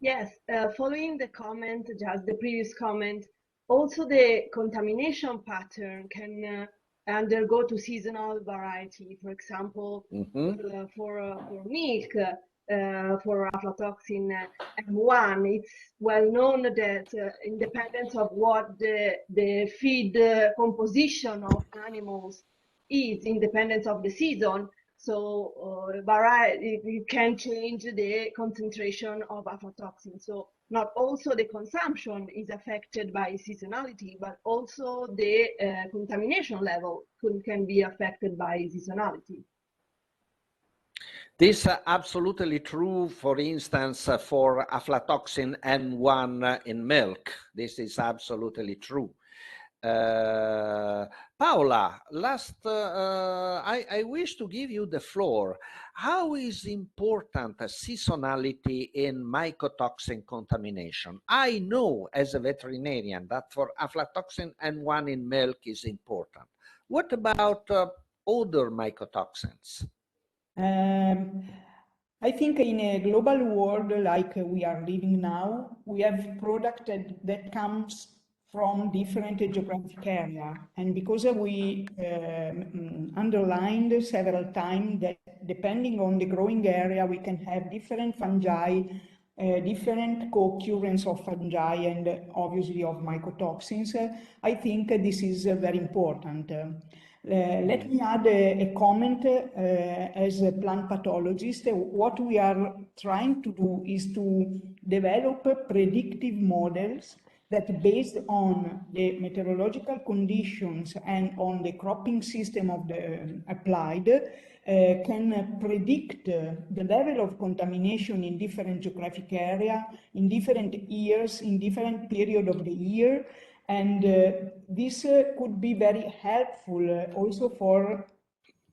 Yes, following the comment, just the previous comment, also the contamination pattern can undergo to seasonal variety. For example, for milk, for aflatoxin M1, it's well known that independent of what the feed composition of animals is, independent of the season, so it can change the concentration of aflatoxin. So not also the consumption is affected by seasonality, but also the contamination level can be affected by seasonality. This is absolutely true, for instance, for aflatoxin N1 in milk. This is absolutely true. Paola, I wish to give you the floor. How is important seasonality in mycotoxin contamination? I know as a veterinarian that for aflatoxin N1 in milk is important. What about other mycotoxins? I think in a global world like we are living now, we have product that comes from different geographic area. And because we underlined several times that depending on the growing area, we can have different fungi, different co-occurrence of fungi and obviously of mycotoxins. I think this is very important. Let me add a comment as a plant pathologist. What we are trying to do is to develop predictive models that, based on the meteorological conditions and on the cropping system of the applied, can predict the level of contamination in different geographic area, in different years, in different period of the year. And this could be very helpful also for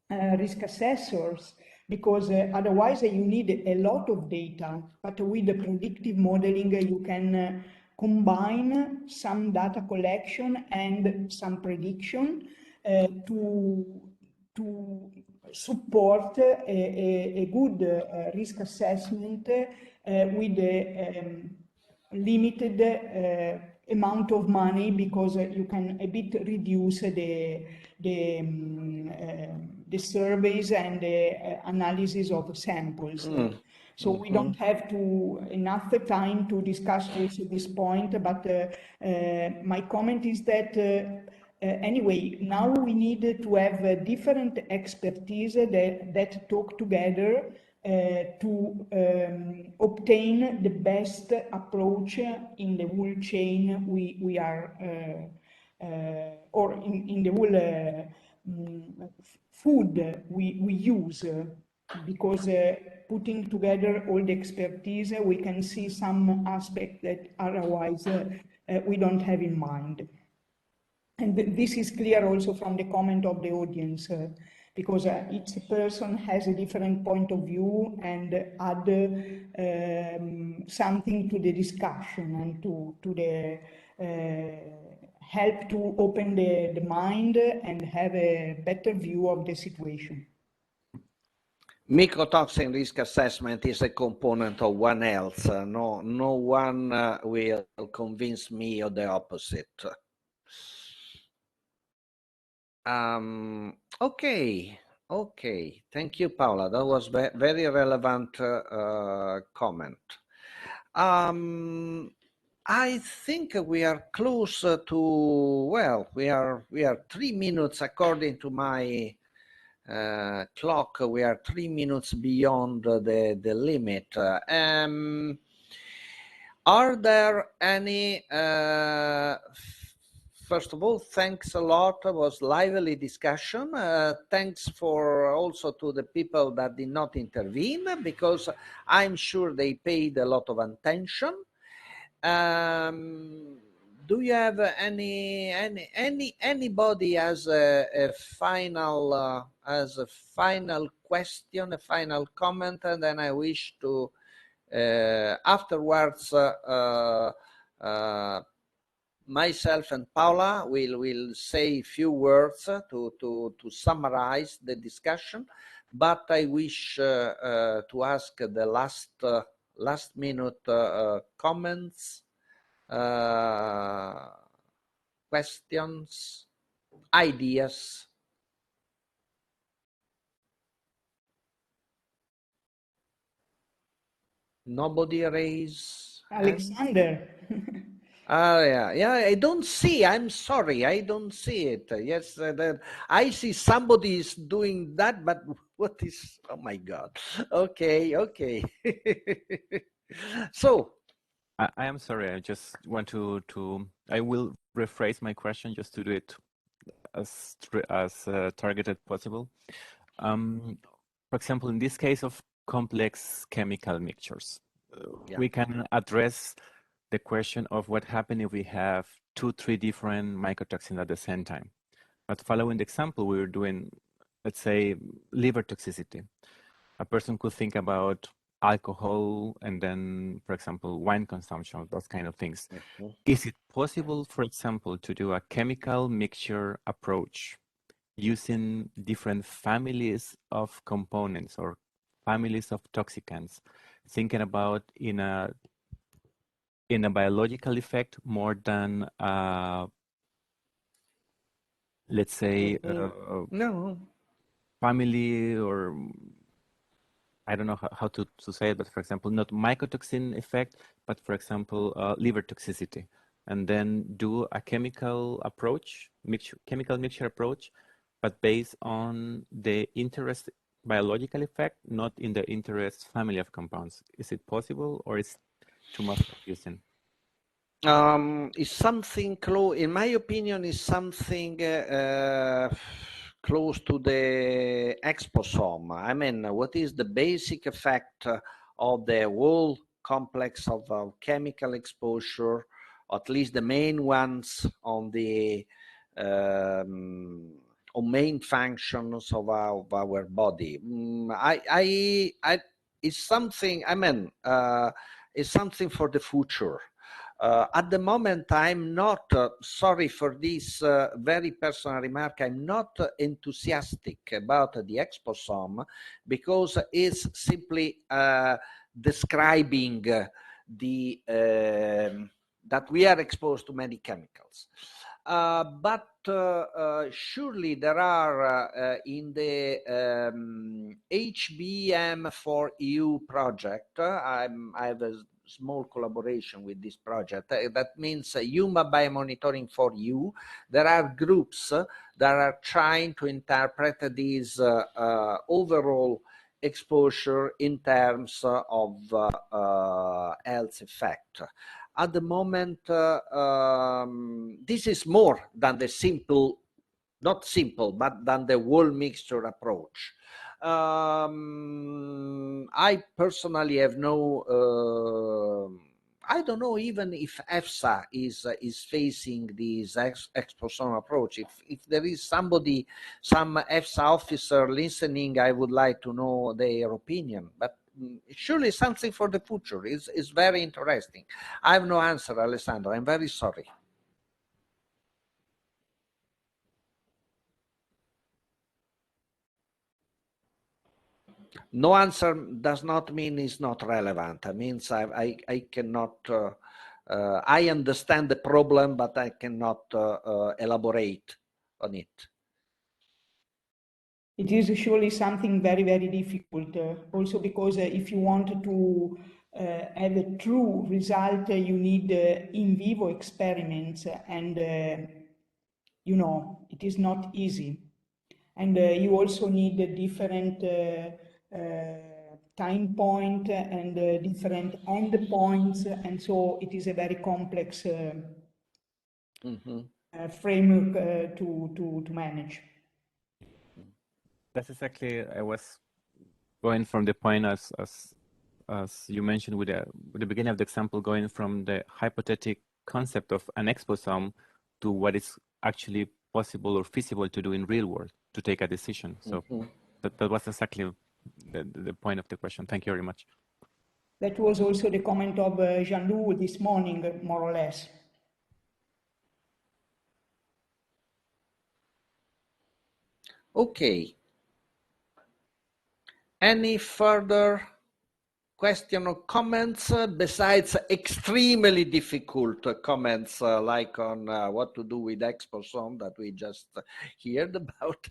risk assessors, because otherwise you need a lot of data. But with the predictive modeling, you can combine some data collection and some prediction to support a good risk assessment with a limited amount of money, because you can a bit reduce the surveys and the analysis of samples. So we don't have enough time to discuss this point, but my comment is that anyway, now we need to have different expertise that talk together to obtain the best approach in the whole chain we are, or in the whole food we use, because putting together all the expertise, we can see some aspects that otherwise we don't have in mind. And this is clear also from the comment of the audience, because each person has a different point of view and add something to the discussion and to the help to open the mind and have a better view of the situation. Microtoxin risk assessment is a component of One Health. No one will convince me of the opposite. Okay. Thank you, Paola. That was very relevant comment. I think we are close to, well, we are 3 minutes according to my clock. We are 3 minutes beyond the limit. Are there any first of all, thanks a lot. It was lively discussion. Thanks for also to the people that did not intervene, because I'm sure they paid a lot of attention. Do you have anybody has a final question, a final comment, and then I wish to afterwards myself and Paola will say a few words to summarize the discussion, but I wish to ask the last minute comments, questions, ideas. Nobody raise. Alexander. Yeah, I don't see. I'm sorry, I don't see it. Yes, I see somebody is doing that, but what is? Oh my God. Okay. So, I am sorry. I just want to. I will rephrase my question just to do it as targeted possible. For example, in this case of complex chemical mixtures, we can address the question of what happens if we have 2-3 different mycotoxins at the same time. But following the example, we were doing, let's say, liver toxicity. A person could think about alcohol and then, for example, wine consumption, those kind of things. Mm-hmm. Is it possible, for example, to do a chemical mixture approach using different families of components or families of toxicants, thinking about in a biological effect more than let's say family, or I don't know how to say it, but for example, not mycotoxin effect, but for example, liver toxicity, and then do a chemical mixture approach, but based on the interest biological effect, not in the interest family of compounds. Is it possible, or is too much confusing? Is something close, in my opinion, is something close to the exposome. I mean, what is the basic effect of the whole complex of chemical exposure, or at least the main ones on the on main functions of our body? It's something, I mean, it's something for the future. At the moment, I'm not, sorry for this very personal remark, I'm not enthusiastic about the exposome, because it's simply describing the that we are exposed to many chemicals. But surely there are in the HBM4EU project, I have a small collaboration with this project. That means human biomonitoring for you. There are groups that are trying to interpret this overall exposure in terms of health effect. At the moment, this is more than the simple, not simple, but than the whole mixture approach. I personally have no, I don't know even if EFSA is facing this exposome approach. If there is some EFSA officer listening, I would like to know their opinion. But surely something for the future is very interesting. I have no answer, Alessandro. I'm very sorry. No answer does not mean it's not relevant. It means I cannot, I understand the problem, but I cannot elaborate on it. It is surely something very, very difficult, also because if you want to have a true result, you need in vivo experiments, and you know, it is not easy. And you also need a different time point and different end points, and so it is a very complex framework to manage. That's exactly, I was going from the point as you mentioned with the beginning of the example, going from the hypothetical concept of an exposome to what is actually possible or feasible to do in real world to take a decision. So that was exactly the point of the question. Thank you very much. That was also the comment of Jean-Loup this morning, more or less. Okay. Any further question or comments besides extremely difficult comments like on what to do with exposome that we just heard about?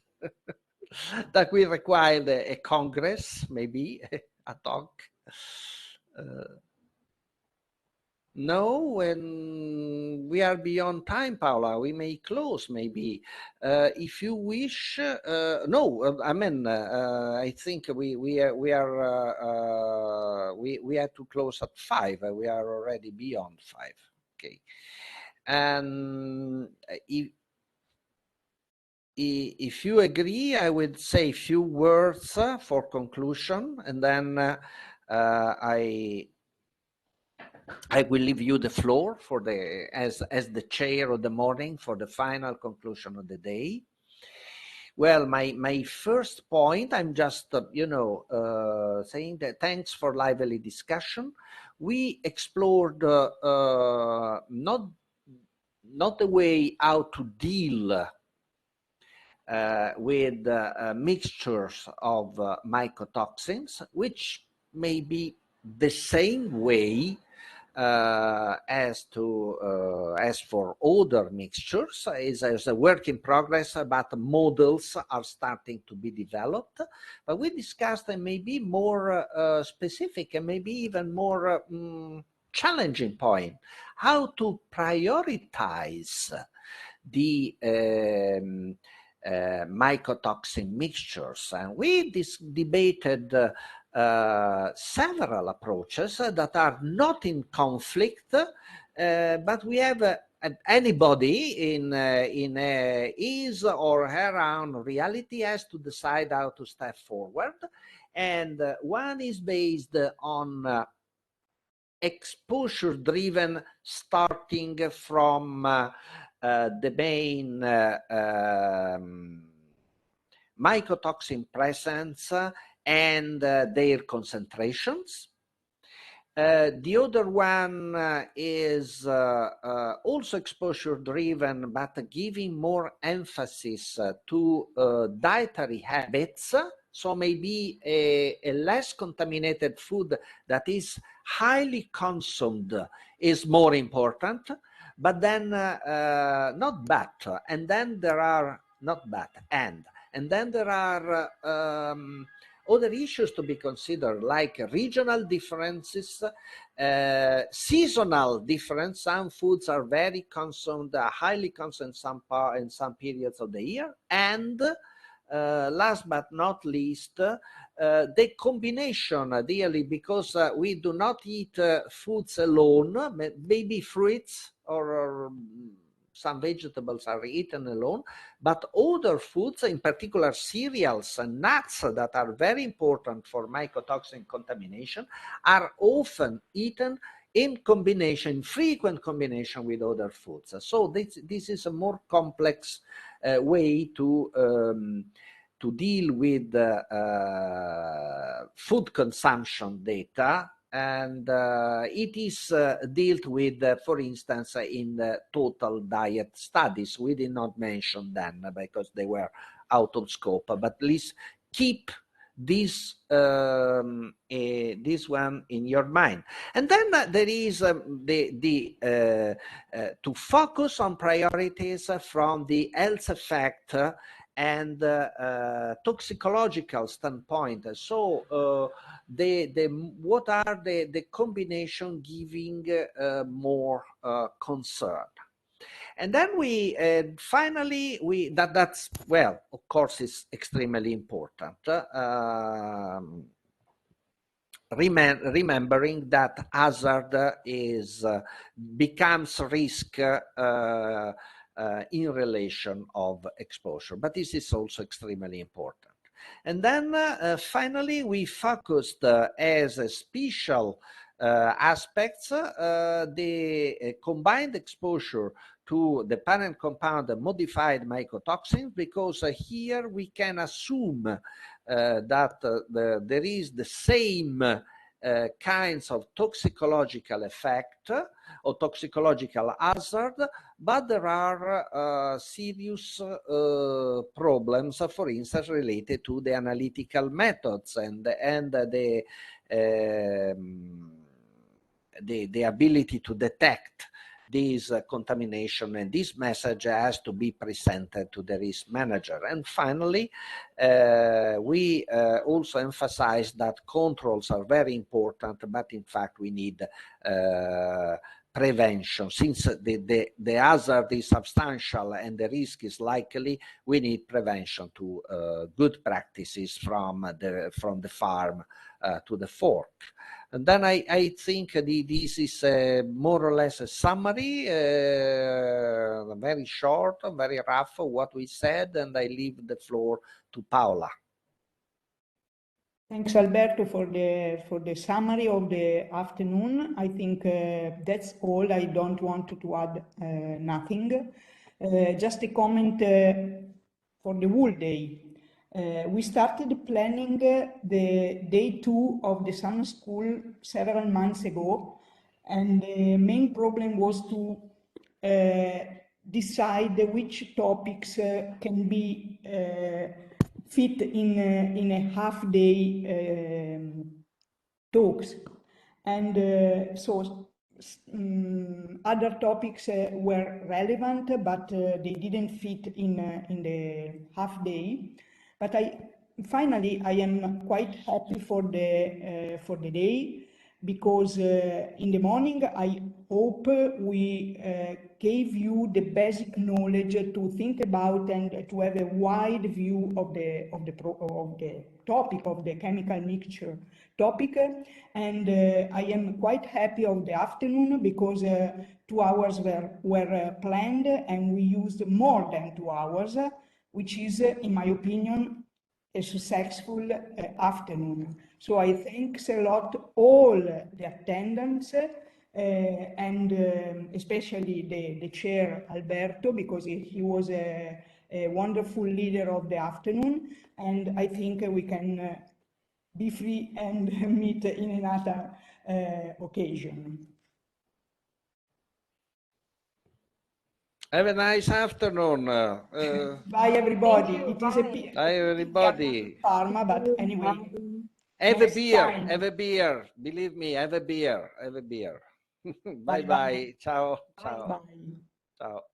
That we required a congress, maybe a talk. No, when we are beyond time, Paola, we may close maybe. If you wish, no, I mean, I think we have to close at 5. We are already beyond 5. Okay, and if you agree, I would say a few words for conclusion, and then I will leave you the floor for as the chair of the morning for the final conclusion of the day. Well, my first point, I'm just saying that thanks for lively discussion. We explored not the way how to deal with mixtures of mycotoxins, which may be the same way as for other mixtures. Is a work in progress, but models are starting to be developed. But we discussed a maybe more specific and maybe even more challenging point: how to prioritize the mycotoxin mixtures. And we debated several approaches that are not in conflict, but we have anybody in his or her own reality has to decide how to step forward. And one is based on exposure driven, starting from the main mycotoxin presence and their concentrations. The other one is also exposure driven, but giving more emphasis to dietary habits. So maybe a less contaminated food that is highly consumed is more important, but then not bad. And then there are not bad and then there are other issues to be considered, like regional differences, seasonal difference. Some foods are very consumed, highly consumed in some periods of the year, and last but not least, the combination, ideally, because we do not eat foods alone, maybe fruits or some vegetables are eaten alone, but other foods, in particular cereals and nuts that are very important for mycotoxin contamination, are often eaten in combination, frequent combination with other foods. So this is a more complex way to deal with food consumption data, and it is dealt with, for instance, in the total diet studies. We did not mention them because they were out of scope, but please keep this this one in your mind. And then there is to focus on priorities from the health effect and toxicological standpoint. So what are the combination giving more concern? And then we finally that's well, of course, is extremely important. Remembering that hazard becomes risk in relation of exposure, but this is also extremely important. And then finally, we focused as a special aspects the combined exposure to the parent compound modified mycotoxins, because here we can assume that there is the same kinds of toxicological effect or toxicological hazard, but there are serious problems, for instance, related to the analytical methods and the ability to detect this contamination, and this message has to be presented to the risk manager. And finally, we also emphasize that controls are very important, but in fact we need prevention. Since the hazard is substantial and the risk is likely, we need prevention to good practices from the farm to the fork. And then I think this is more or less a summary, very short, very rough of what we said, and I leave the floor to Paola. Thanks, Alberto, for the summary of the afternoon. I think that's all. I don't want to add nothing. Just a comment for the whole day. We started planning the day 2 of the summer school several months ago, and the main problem was to decide which topics can be fit in a half-day talks. And so other topics were relevant, but they didn't fit in the half-day. But finally, I am quite happy for the day, because in the morning, I hope we gave you the basic knowledge to think about and to have a wide view of the topic of the chemical mixture topic. And I am quite happy of the afternoon, because 2 hours were planned and we used more than 2 hours, which is, in my opinion, a successful afternoon. So I thanks a lot all the attendants, and especially the chair, Alberto, because he was a wonderful leader of the afternoon. And I think we can be free and meet in another occasion. Have a nice afternoon. Bye, everybody. Thank you. It is a Bye, everybody. Parma, but anyway. Have a beer. Have a beer. Believe me, have a beer. Have a beer. Bye bye. Ciao. Ciao. Bye. Ciao.